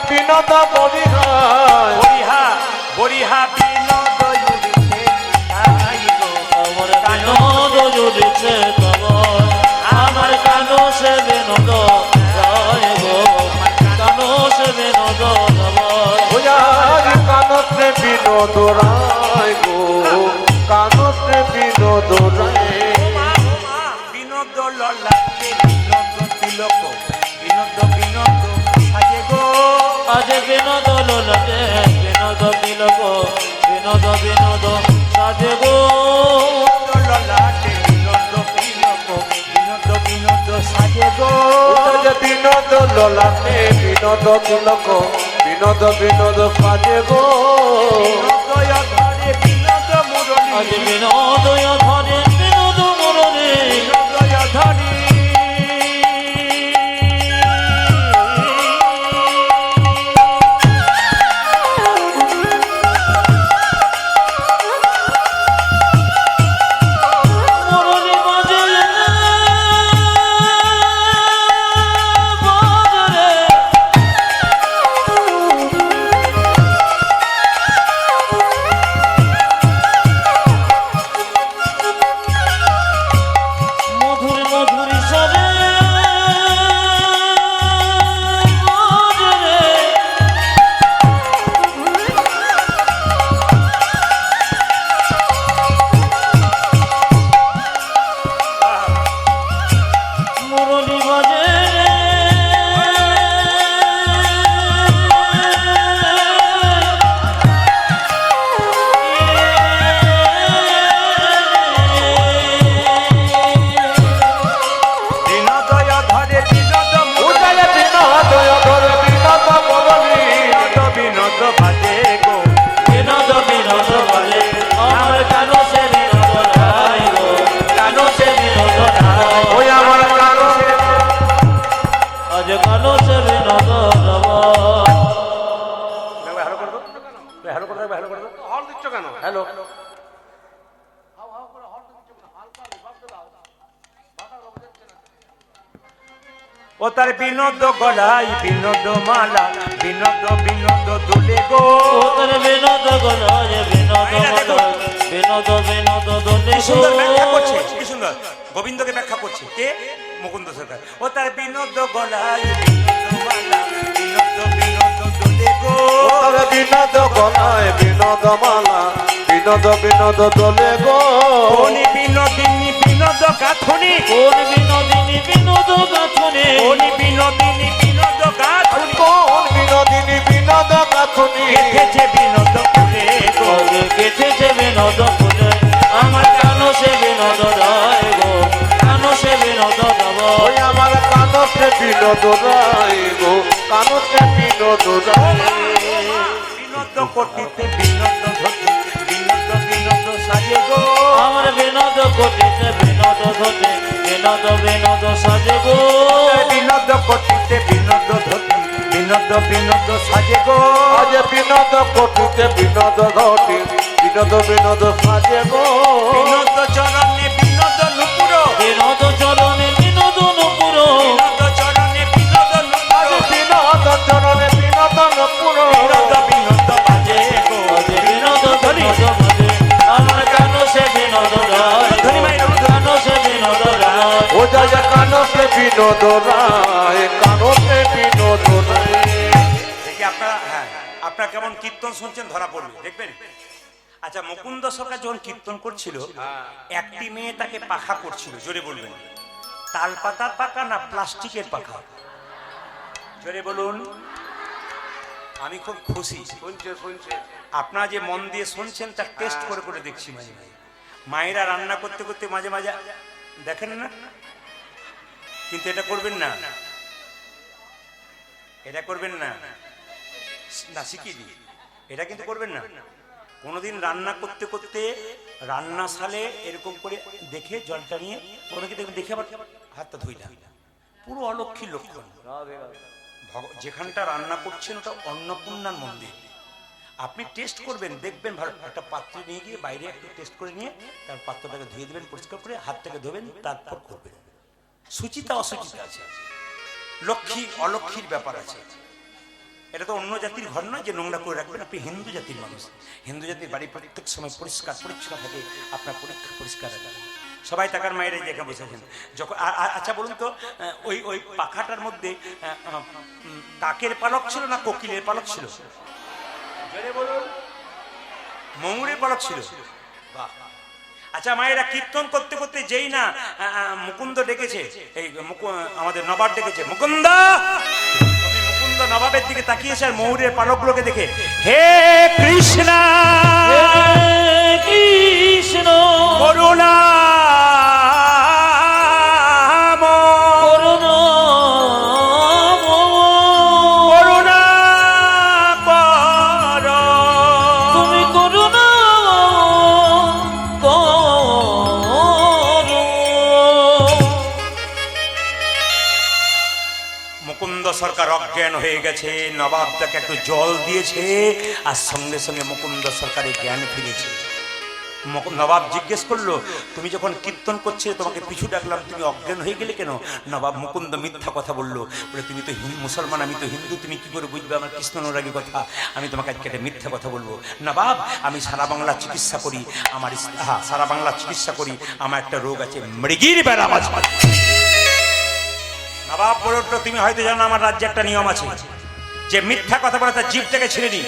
বিনোদ বলিহায়। বরিহা বরিহা বিনোদ উড়িছে তাই গো, আমার বিনোদ জুড়েছে তোমার, আমার কানো সে বিনোদ রায় গো, কানো সে বিনোদ রায়। ওই আজ কানতে বিনোদ রায় গো, কানতে বিনোদ রায়। বিনোদ ললাটে বিনোদ তিলক, বিনোদ বিনোদ সাজে গো, আজ বিনোদ লোলাটে বিনোদ তিলক, বিনোদ বিনোদ সাজে গো। বিনোদ ললাটে বিনোদ তিলক, বিনোদ বিনোদ সাজে গো, আজ বিনোদ ললাটে বিনোদ তিলক, বিনোদ বিনোদ সাজে গো। বিনোদয় ধরে বিনোদ মুরলী, আজ বিনোদয় ধরে বিনোদ মুরলী, বিনোদয় ধরে মুরলী বাজে বাজরে, মধুর মধুর স্বরে বাজরে, মুরলী বাজে বিনোদয় ধরে বিনোদ উজায় মুরলী, বিনোদয় ধরে বিনোদ মুরলী। বিনোদ বিনোদ বাজে গো, বিনোদ বিনোদ বলে আমার কানো সে বিনোদ রায় গো, কানো সে বিনোদ রায়। ওই আমার কানতে আজ কানো সে বিনোদ রায়। হ্যালো করে দাও, হ্যালো করে দাও, হ্যালো করে দাও, হল দিচ্ছ কেন? হ্যালো। ও তার বিনোদ গলাই বিনোদ মালা, বিনোদ বিনোদ দুলে গো, তোর বিনোদ গলায় বিনোদ মালা, বিনোদ বিনোদ দোলে কি সুন্দর ব্যাখ্যা করছে, কি সুন্দর গোবিন্দকে ব্যাখ্যা করছে কে? মুকুন্দ সরকার। ও তার বিনোদ গলাই বিনোদ মালা, বিনোদ বিনোদ দুলে গো, তবে বিনোদ গলায় বিনোদ মালা, বিনোদ বিনোদ দোলে গো। কোনি বিনোদিনী বিনোদ গাথনি, কোন বিনোদিনী বিনোদ গাথনে, কোনি বিনোদিনী বিনোদ গাথনি, কোন বিনোদিনী বিনোদ গাথনি। গেথেছে বিনোদ ফুলে গো, ওরে গেথেছে বিনোদ ফুলে, আমার কানো সে বিনোদ রায় গো, কানো সে বিনোদ রায়। ওই আমার কানতে বিনোদ রায় গো, কানতে বিনোদ রায়। বিনোদ কোটিতে বিনোদ ধতি, বিনোদ বিনোদ সাজে গো, আমার বিনোদ কোটিতে বিনোদ ধতে, বিনোদ বিনোদ সাজে গো। বিনোদ কোটিতে বিনোদ ধতি, বিনোদ বিনোদ সাজে গো, আজ বিনোদ কোটিতে বিনোদ ঘটি, বিনোদ বিনোদ সাজে গো বিনোদ চরণে বিনোদ নুপুর, বিনোদ চরণে বিনোদ নুপুর, বিনোদ চরণে বিনোদ নুপুর, বিনোদ চরণে বিনোদ নপুর বিনোদ বিনোদ বাজে গো। বাজে বিনোদ বিনোদ বাজে, আমার কেন সে বিনোদ রায়, ধ্বনি মায়ের অনু- কেন সে বিনোদ রায়। ও যায় কানো সে বিনোদ রায়, কানো সে বিনোদ রায়। দেখি আপনারা, হ্যাঁ আপনারা কেমন কীর্তন শুনছেন ধরা পড়বে দেখবেন। আচ্ছা, মুকুন্দ সরকার যখন কীর্তন করছিল, একটি মেয়ে তাকে পাখা করছিল, জোরে বলবেন। তাল পাতার পাখা না প্লাস্টিকের পাখা? জোরে বলুন। আমি খুব খুশি, শুনছে শুনছে আপনারা যে মন দিয়ে শুনছেন তার টেস্ট করে করে দেখছি মাঝে মাঝে। মায়েরা রান্না করতে করতে মাঝে মাঝে দেখেন না, কিন্তু এটা করবেন না, এটা করবেন না, না শিখিয়ে দিই, এটা কিন্তু করবেন না। কোনোদিন রান্না করতে করতে রান্নাশালে এরকম করে দেখে জলটা নিয়ে অনেকে দেখবেন, দেখে আবার হাতটা ধুই না, পুরো অলক্ষীর লক্ষণ। যেখানটা রান্না করছেন ওটা অন্নপূর্ণার মন্দির। আপনি টেস্ট করবেন, দেখবেন ভালো। একটা পাত্র নিয়ে গিয়ে বাইরে একটু টেস্ট করে নিয়ে তার পাত্রটাকে ধুয়ে দেবেন পরিষ্কার করে, হাতটাকে ধোবেন, তারপর করবেন। সুচিতা অসুচিতা আছে, লক্ষ্মী অলক্ষ্মীর ব্যাপার আছে। এটা তো অন্য জাতির ঘর নয় যে নোংরা করে রাখবেন। আপনি হিন্দু জাতির মানুষ, হিন্দু জাতির বাড়ি প্রত্যেক সময় পরিষ্কার পরিচ্ছন্ন থাকে, আপনার পরীক্ষা পরিষ্কার রাখবেন। সবাই টাকার মায়ের যেখানে বসেছেন যখন। আচ্ছা বলুন তো, ওই ওই পাখাটার মধ্যে কাকের পালক ছিল না কোকিলের পালক ছিল? বলুন। ময়ূরের পালক ছিল। বাহ। আচ্ছা মায়েরা কীর্তন করতে করতে যেই না মুকুন্দ ডেকেছে, এই আমাদের নবাব ডেকেছে, মুকুন্দ। মুকুন্দ নবাবের দিকে তাকিয়েছে আর ময়ূরের পালকগুলোকে দেখে, হে কৃষ্ণ কৃষ্ণ করুণা সরকার অজ্ঞান হয়ে গেছে। নবাব তাকে একটু জল দিয়েছে আর সঙ্গে সঙ্গে মুকুন্দ সরকারের জ্ঞান ফিরেছে। নবাব জিজ্ঞেস করলো, তুমি যখন কীর্তন করছে তোমাকে পিছু ডাকলাম, তুমি অজ্ঞান হয়ে গেলে কেন? নবাব মুকুন্দ মিথ্যা কথা বললো, বলে তুমি তো মুসলমান, আমি তো হিন্দু, তুমি কি করে বুঝবে আমার কৃষ্ণ অনুরাগী কথা? আমি তোমাকে আজকে একটা মিথ্যা কথা বলবো। নবাব, আমি সারা বাংলা চিকিৎসা করি, আমার সারা বাংলা চিকিৎসা করি, আমার একটা রোগ আছে, মৃগীর ব্যারাম আছে। নবাব বলল, তুমি হয়তো জানো আমার রাজ্যে একটা নিয়ম আছে, যে মিথ্যা কথা বলে তার জিভটাকে ছিঁড়ে নি।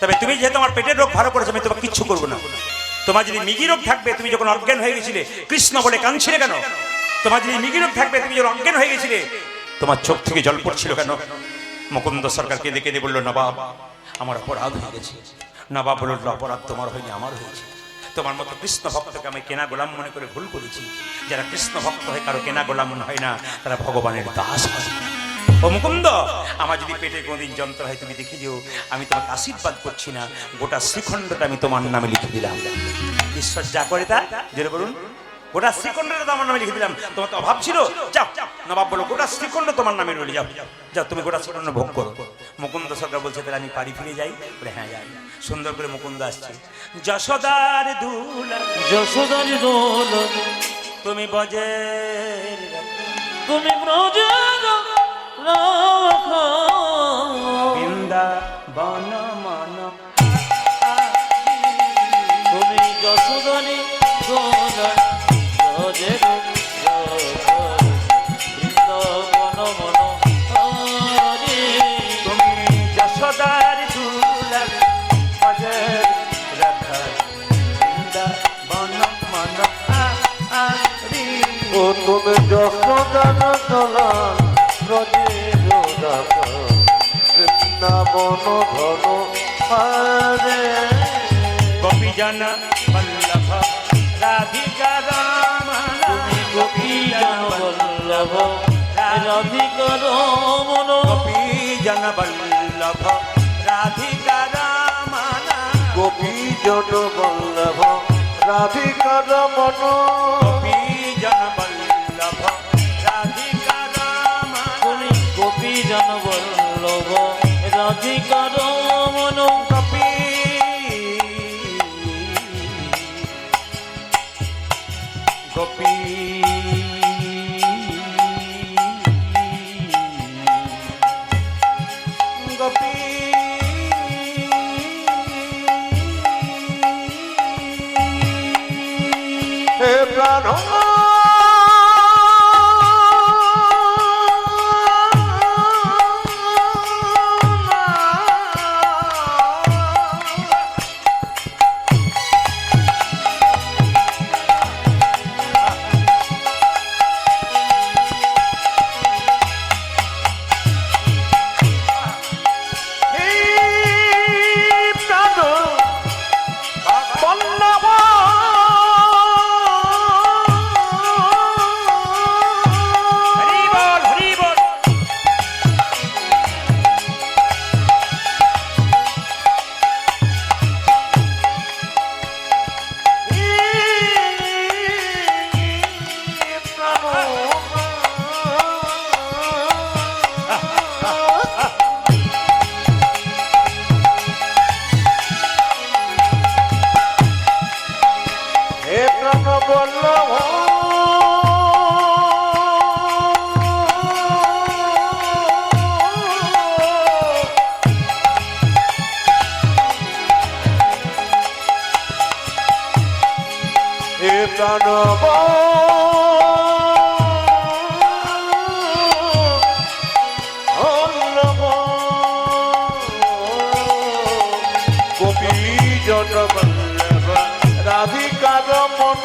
তবে তুমি যেহেতু আমার পেটের রোগ ভালো করেছো, আমি তোমাকে কিচ্ছু করবো না। তোমার যদি মৃগী রোগ থাকবে, তুমি যখন অজ্ঞান হয়ে গেছিলে কৃষ্ণ বলে কাঁদছিলে কেন? তোমার যদি মৃগী রোগ থাকবে, তুমি যখন অজ্ঞান হয়ে গেছিলে তোমার চোখ থেকে জল পড়ছিল কেন? মুকুন্দ সরকারকে দেখে দিয়ে বললো, নবাব আমার অপরাধ হয়ে গেছে। নবাব বলল, অপরাধ তোমার হয়নি, আমার হয়েছে। তোমার মতো কৃষ্ণ ভক্তকে আমি কেনা গোলাম মনে করে ভুল করেছি। যারা কৃষ্ণ ভক্ত হয় কারো কেনা গোলাম হয় না, তারা ভগবানের দাস হয়। ও মুকুন্দ, আমার যদি পেটে কোনোদিন যন্ত্র হয় তুমি দেখে যেও, আমি তোমাকে আশীর্বাদ করছি না, গোটা শ্রীখণ্ডটা আমি তোমার নামে লিখে দিলাম। ঈশ্বর যা করে তা, যেটা বলুন, গোটা শ্রীখণ্ডটা তো আমার নামে লিখে দিলাম। তোমার তো অভাব ছিল, যাও। নবাব বলো, গোটা শ্রীখণ্ড তোমার নামে রইলে, যাও যাও, তুমি গোটা শ্রীখণ্ড ভোগ করো। মুকুন্দ সরকার বলছে, তাহলে আমি বাড়ি ফিরে যাই? বলে হ্যাঁ যাই। সুন্দর করে মুকুন্দ আসছে, যশোদার দুলা, যশোদার দোল, তুমি বজে, তুমি ব্রজের রাখো, বৃন্দাবন মন, তুমি যশোদারি দোল, ব্রজের রাখো, বৃন্দাবন মন হরি। তুমি যশোদার দুলা, বজে রাখা, বৃন্দাবন মন হরি। ও তুমি যশোদার দোলা, ব্রজের রাখা, বৃন্দাবন ধন হারে। গোপীজন বল্লভ রাধিকা রমণ, তুমি গোপীজন বল্লভ রাধিকা রমণ, গোপীজন বল্লভ রাধিকা রমণ, গোপীজন বল্লভ রাধিকা রমণ, গোপীজন বল্লভ রাধিকা রমণ, তুমি গোপীজন বল্লভ রাধিকা রমণ, গোপী গোপী হে প্রাণ হরি বল হরি বল হে প্রাণ বল্লভ হে প্রাণ বল্লভ গোপী জন বল্লভ রাধিকার মন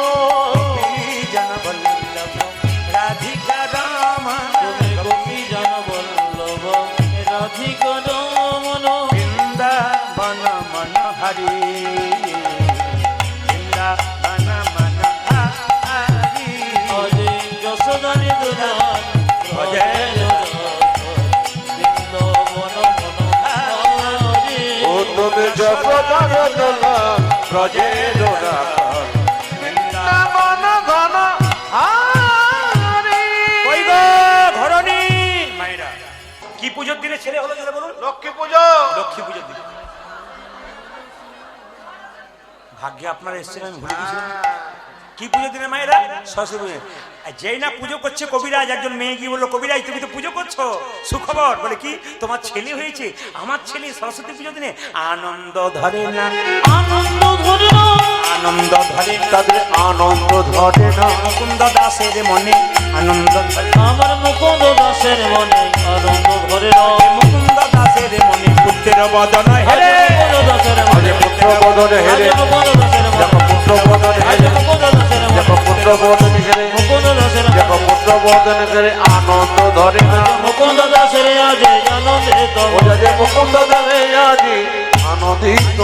জনবল্লভ রাধিকা রাম তুমি গোপী জন বল্লভ রাধিকা রমণ বৃন্দাবন মন হরি বৃন্দাবন মন হরি অজে যশোদানি দুলাল অজে বৃন্দাবন মন হরি ও তুমি জগদার দোলা ব্রজের রাখাল বৃন্দাবন ঘন হারি কই গো ধরণী মায়েরা কি পুজোর দিনে ছেলে হলো যেটা বলুন লক্ষ্মী পুজো লক্ষ্মী পুজোর দিনে ভাগ্যে আপনারা এসেছেন আমি ভুলে গেছিলাম কি পুজোর দিনে মায়েরা সরস্বতী পুজো আর যেই না পুজো করছে কবিরাজ একজন মেয়ে গিয়ে বললো কবিরাজ তুমি তো পুজো করছো সুখবর বলে কি তোমার ছেলে হয়েছে আমার ছেলে সরস্বতী পুজোর দিনে আনন্দ ধরে না আনন্দ ধরে না আনন্দ ধরে না তাদের আনন্দ ধরে না মুকুন্দ দাসের মনে আনন্দ ধরে না। আমার মুকুন্দ দাসের মনে আনন্দ ধরে না মুকুন্দ দাসের মনে পুত্রের বদন হেরে মুকুন্দ দাসের আজ মনে পুত্র বদনে হেরে মুকুন্দ দাসের মনে দেখো পুত্র বদনে হেরে মুকুন্দ দাসের মনে দেখো পুত্র বদনে হেরে মুকুন্দ দাসের দেখো পুত্র বদনে হেরে আনন্দ ধরে না মুকুন্দ দাসের আজে আনন্দিত ও যে মুকুন্দ ধরে আজি আনন্দিত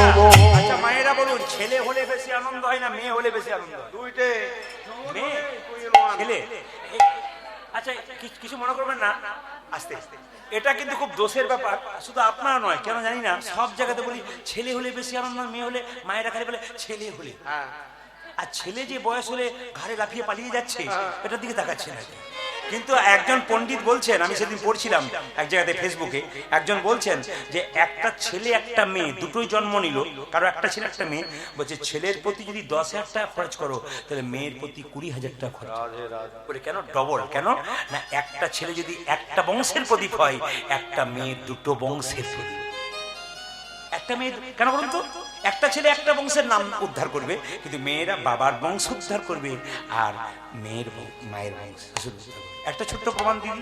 আচ্ছা মায়েরা বলুন ছেলে হলে বেশি আনন্দ হয় না মেয়ে হলে বেশি আনন্দ হয়? দুইটে মেয়ে ছেলে আচ্ছা কিছু মনে করবেন না আস্তে আস্তে এটা কিন্তু খুব দোষের ব্যাপার শুধু আপনারা নয় কেন জানি না সব জায়গাতে বলি ছেলে হলে বেশি আনন্দ হয়, মেয়ে হলে মায়েরা খালি বলে ছেলে হলে হ্যাঁ আর ছেলে যে বয়স হলে ঘাড়ে লাফিয়ে পালিয়ে যাচ্ছে এটার দিকে তাকাচ্ছে না কিন্তু একজন পণ্ডিত বলছেন আমি সেদিন পড়ছিলাম এক জায়গাতে ফেসবুকে একজন বলছেন যে একটা ছেলে একটা মেয়ে দুটোই জন্ম নিল কারো একটা ছেলে একটা মেয়ে বলছে ছেলের প্রতি যদি 10,000 টাকা খরচ করো তাহলে মেয়ের প্রতি 20,000 টাকা খরচ করে কেন ডবল কেন না একটা ছেলে যদি একটা বংশের প্রদীপ হয় একটা মেয়ে দুটো বংশের প্রদীপ একটা মেয়ে কেন বলুন তো একটা ছেলে একটা বংশের নাম উদ্ধার করবে কিন্তু মেয়েরা বাবার বংশ উদ্ধার করবে আর মেয়ের মায়ের বংশ একটা ছোট্ট প্রমাণ দিদি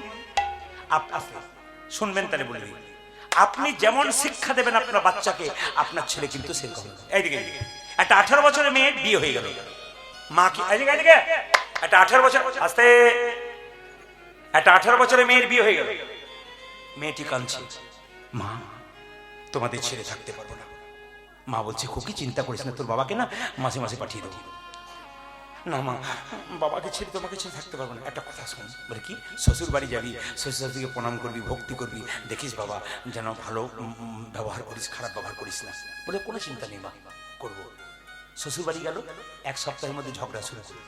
আপনি শুনবেন তাহলে বলে দিই আপনি যেমন শিক্ষা দেবেন আপনার বাচ্চাকে আপনার ছেলে কিন্তু সেরকম এইদিকে একটা 18 বছরের মেয়ের বিয়ে হয়ে গেল মা কি এইদিকে একটা 18 বছর আস্তে একটা 18 বছরের মেয়ের বিয়ে হয়ে গেল মেয়েটি কাঁদছে মা তোমাদের ছেড়ে থাকতে পারবো না মা বলছে খুকি চিন্তা করিস না তোর বাবাকে না মাসে মাসে পাঠিয়ে দেবো না মা বাবাকে ছেড়ে তোমাকে ছেড়ে থাকতে পারবো না একটা কথা শোন বলে কি শ্বশুর বাড়ি যাবি শ্বশুর শাশুড়িকে প্রণাম করবি ভক্তি করবি দেখিস বাবা যেন ভালো ব্যবহার করিস খারাপ ব্যবহার করিস না বলে কোনো চিন্তা নেই মা করবো শ্বশুর বাড়ি গেল এক সপ্তাহের মধ্যে ঝগড়া শুরু করলো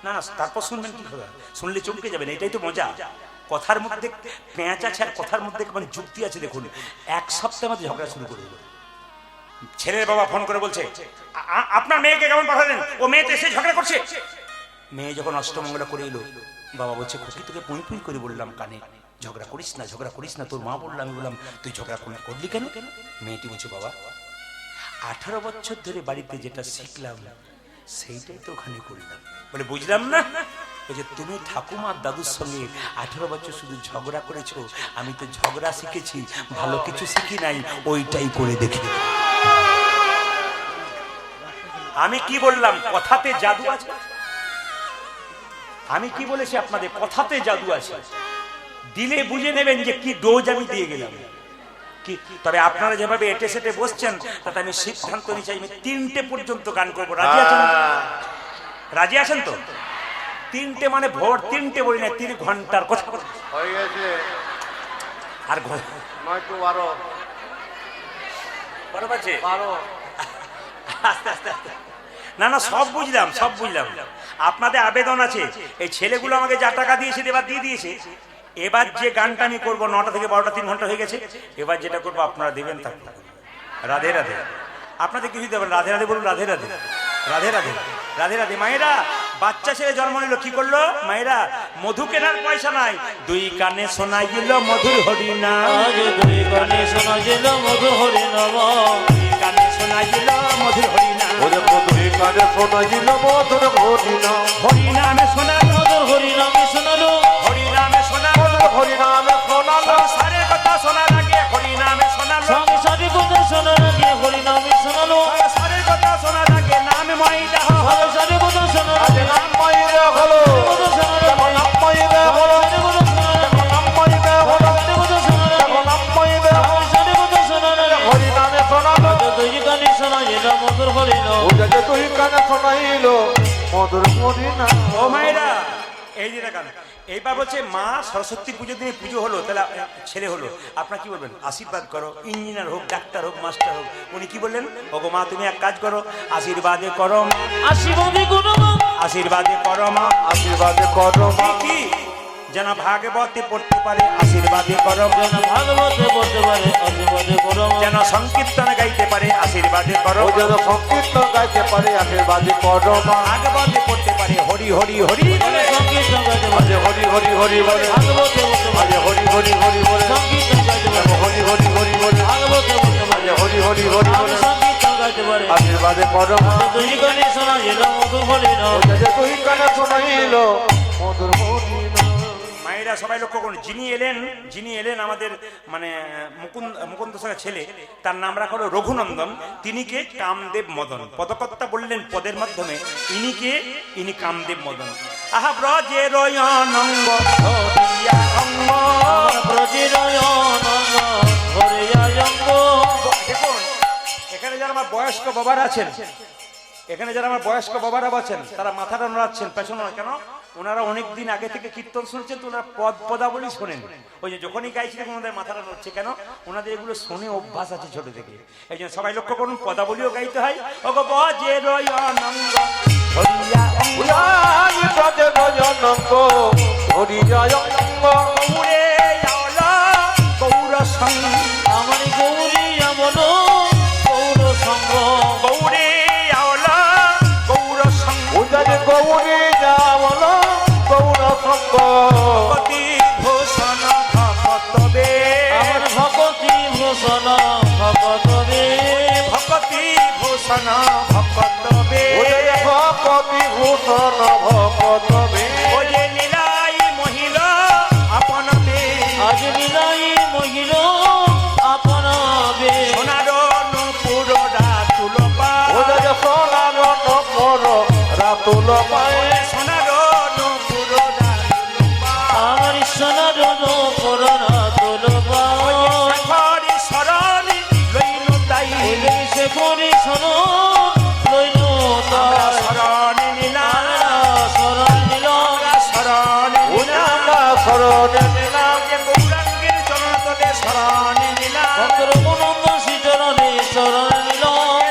না না তারপর শুনবেন কি কথা শুনলে চমকে যাবেন এটাই তো মজা কথার মধ্যে পেঁচ আছে আর কথার মধ্যে মানে যুক্তি আছে দেখুন এক সপ্তাহের মধ্যে ঝগড়া শুরু করে দিল ছেলের বাবা ফোন করে বলছে আপনার মেয়েকে কেমন পাঠালেন ও মেয়ে তো এসে ঝগড়া করছে মেয়ে যখন অষ্টমঙ্গলা করে এলো, বাবা বলছে খুকি তোকে পুঁই পুঁই করে বললাম কানে, ঝগড়া করিস না, ঝগড়া করিস না। তোর মা বললো, আমি বললাম তুই ঝগড়া করলি কেন? মেয়েটি বলছে বাবা 18 বছর ধরে বাড়িতে যেটা শিখলাম সেইটাই তো ওখানে করলাম। বলে বুঝলাম না। বলছে তুমি ঠাকুমার দাদুর সঙ্গে 18 বছর শুধু ঝগড়া করেছো, আমি তো ঝগড়া শিখেছি, ভালো কিছু শিখি নাই, ওইটাই করে দেখি। আমি কি বললাম? কথাতে জাদু আছে। আমি কি বলেছি আপনাদের? কথাতে জাদু আছে। দিলে বুঝে নেবেন যে কি ডোজ আমি দিয়ে গেলাম। কি তবে আপনারা যেভাবে এটে সেটে বসছেন, তাতে আমি সিদ্ধান্ত নিচ্ছি আমি 3টে পর্যন্ত গান করবো। রাজি আছেন? রাজি আছেন তো? 3টে মানে ভোর 3টে বলি না, 3 ঘন্টার কথা হয়ে গেছে। আর 9 বড় বাজে 12 আস্তে আস্তে আস্তে। না না, সব বুঝলাম, সব বুঝলাম। আপনাদের আবেদন আছে, এই ছেলেগুলো আমাকে যা টাকা দিয়েছে এবার দিয়ে দিয়েছে। এবার যে গানটা আমি করবো 9টা থেকে 12টা, 3 ঘন্টা হয়ে গেছে। এবার যেটা করবো আপনারা দেবেন তা রাধে রাধে। আপনাদের কিছু দেবেন, রাধে রাধে বলুন, রাধে রাধে রাধে রাধে রাধে রাধে। মায়েরা বাচ্চা ছেলে জন্ম নিল, কি করলো মায়েরা? মধু কেনার পয়সা নাই, 2 কানে শোনাই গেল মধুর হরিনাম। আজ 2 কানে শোনা গেল মধুর হরিনাম। 2 কানে শোনাই গেল মধুর হরিনাম। ওরে মধুরে কানে শোনাইল মধুর হরিনাম। হরিনামে শোনা মধুর হরিনামে শোনালো, হরিনামে শোনা মধুর হরিনামে শোনালো। সারে কথা শোনা লাগে হরিনামে শোনালো। সংসারে কথা শোনার আগে হরিনামে শোনালো। সারে কথা শোনা লাগে নাম ময়দা সংসারে কথা শোনার আজ আগে নাম মাইরে হলো, কথা শোনার আগে নাম মাইরে হলো, কথা শোনার আগে নাম মাইরে হলো, কথা শোনার আগে নাম মাইরে হলো। সংসারে কথা শোনার আগে হরিনামে শোনালো। আজ 2 কানে শোনা গেল মধুর হরিনাম। ওরে যে 2 কানে শোনাইল মধুর হরিনাম। ও মায়েরা এই যে দেখান। এইবার বলছে মা সরস্বতী পুজোর দিনে পুজো হলো, তাহলে ছেলে হলো, আপনার কি বলবেন? আশীর্বাদ করো, ইঞ্জিনিয়ার হোক, ডাক্তার হোক, মাস্টার হোক। উনি কি বললেন? ওগো মা তুমি এক কাজ করো, আশীর্বাদে করো মা, আশীর্বাদে করো মা, আশীর্বাদে করো মা। আশীর্বাদে করো মা। কি যেন ভাগবতে পড়তে পারে, আশীর্বাদে করো মা। যেন ভাগবতে পড়তে পারে, আশীর্বাদে করো মা। যেন সংকীর্তন গাইতে পারে, আশীর্বাদে করো ও মা। যেন সংকীর্তন গাইতে পারে, আশীর্বাদে করো মা। ভাগবতে পড়তে পারে, হরি হরি হরি যেন সংকীর্তন গাইতে আজ পারে, হরি হরি হরি বলে, ভাগবতে পড়তে আজ পারে, হরি হরি হরি বলে, সংকীর্তন গাইতে পারে, হরি হরি হরি বলে, ভাগবতে পড়তে আজ পারে, হরি হরি হরি আমি বলে, সংকীর্তন গাইতে পারে। আশীর্বাদে করো মা। 2 কানে শোনা গেল মধুর হরিনাম। ও যে 2 কানে শোনাইল মধুর হরিনাম। মায়েরা সবাই লক্ষ্য করুন, যিনি এলেন আমাদের মানে মুকুন্দ সাগর ছেলে, তার নাম রাখা হলো রঘুনন্দন। তিনি কে? কামদেব মদন। পদকর্তা বললেন পদের মাধ্যমে, ইনি কামদেব মদন। আহা ব্রজের অনঙ্গ ধরিয়া অঙ্গ। ব্রজের অনঙ্গ ধরিয়া অঙ্গ। দেখুন এখানে যারা আমার বয়স্ক বাবারা আছেন, তারা মাথাটা নোড়াচ্ছেন, পেছনে কেন? ওনারা অনেকদিন আগে থেকে কীর্তন শুনছেন, তো ওনারা পদাবলী শোনেন। ওই যে যখনই গাইছিলেন ওনাদের মাথাটা নড়ছে কেন? ওনাদের এগুলো শুনে অভ্যাস আছে ছোট থেকে। এই জন্য সবাই লক্ষ্য করুন, পদাবলীও গাইতে হয়। ওগো বজের অনঙ্গ ধরিয়া অঙ্গ। উড়াই ব্রজের অনঙ্গ ধরিয়া অঙ্গ। গৌরে আওলা গৌর সঙ্গ। আমার গৌরী আমন গৌর সঙ্গ। গৌরে আওলা গৌর সঙ্গ। উদয় গৌরী যাবল গৌর সঙ্গ। ভগতি ভূষণ ভগতবে। আমার ভগতি ভূষণ ভগতবে। ভগতি ভূষণ ভগতবে। উদয় ভগতি ভূষণ ভগতবে। ওরে নীলাই মহিলা আপনাবে। আজ লীলাই মহিল আপনাবে। সোনার নূপুর রাতুল পায়। উদয় সোনার নকর রাতুল পায়ে। সোনার নূপুর রাতুল পায়। আমার সোনার করোনা তোলবা। হরি শরণি লইনু তাই। সে করি শোনো লইনু আমরা তাই। শরণে নিলাম। শরণ নিল আমরা শরণে নিলাম। উনারা শরণে নিলাম। যে গৌরাঙ্গের চরণ তলে শরণে নিলাম। ভক্তর গুণন্দ শ্রীচরণে শরণ নিল।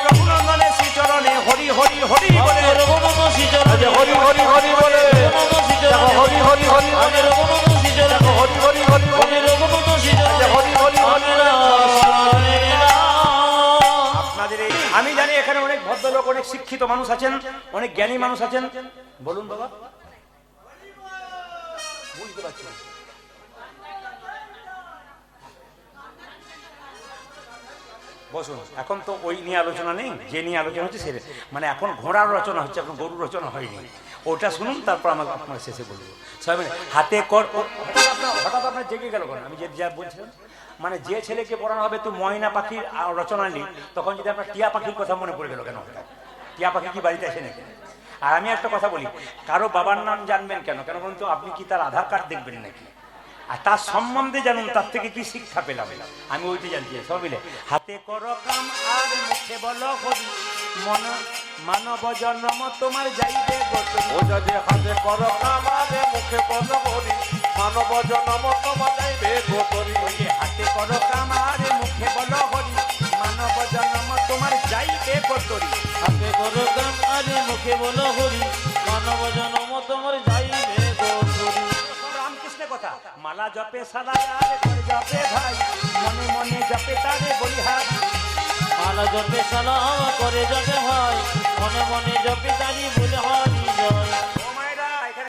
রঘুনন্দনের শ্রীচরণে হরি হরি হরি বলে। ভক্তর গুণন্দ শ্রীচরণে হরি হরি হরি বলে। গুণন্দ শ্রীচরণে হরি হরি হরি বলে। আমের গুণন্দ শ্রীচরণে হরি হরি হরি বলে। আমের গুণন্দ শ্রীচরণে হরি হরি হরি বলে। শরণে নিলাম। আপনাদের এই আমি জানি এখানে অনেক ভদ্রলোক, অনেক শিক্ষিত মানুষ আছেন, অনেক জ্ঞানী মানুষ আছেন। বলুন বাবা। বুঝতে পারছি না। বসুন, এখন তো ওই নিয়ে আলোচনা নেই, যে নিয়ে আলোচনা হচ্ছে সেটা, মানে এখন ঘোড়ার রচনা হচ্ছে, এখন গরুর রচনা হয়নি। ওটা শুনুন, তারপর আমার আপনার শেষে বলবো। সবাই মিলে হাতে কর। হঠাৎ আপনার জেগে গেল কেন? আমি যে যা বলছিলাম, মানে যে ছেলেকে পড়ানো হবে তো ময়না পাখির রচনা নেই, তখন যদি আপনার টিয়া পাখির কথা মনে পড়ে গেল কেন? হঠাৎ টিয়া পাখি কি বাড়িতে আসে নাকি? আর আমি একটা কথা বলি, কারো বাবার নাম জানবেন কেন? কেন বলুন তো? আপনি কি তার আধার কার্ড দেখবেন নাকি? আর তার সম্বন্ধে জানুন, তার থেকে কি শিক্ষা পেলাম, আমি ওইটি জানছি। সব মিলে হাতে করো কাম আর মুখে বলো হরি, মন মানব জন্ম তোমার যাইবে গতি। ও যদি হাতে করো কামারে মুখে বলো হরি, মানব জনম তোমার যাইবে গোতরি। ওই যে হাতে করো কাম আর মুখে বলো হরি, মানব জন্ম তোমার যাইবে গতরি। হাতে করো কাম আরে মুখে বলো হরি, মানব জনম তোমার যাইবে গোতরি। রামকৃষ্ণের কথা, মালা জপে সাদা আর করে জপে ভাই, মনে মনে জপে তারে বলিহার। মালা জপে সালাম করে জপে হয়, মনে মনে জপে তারি ভুল হয়।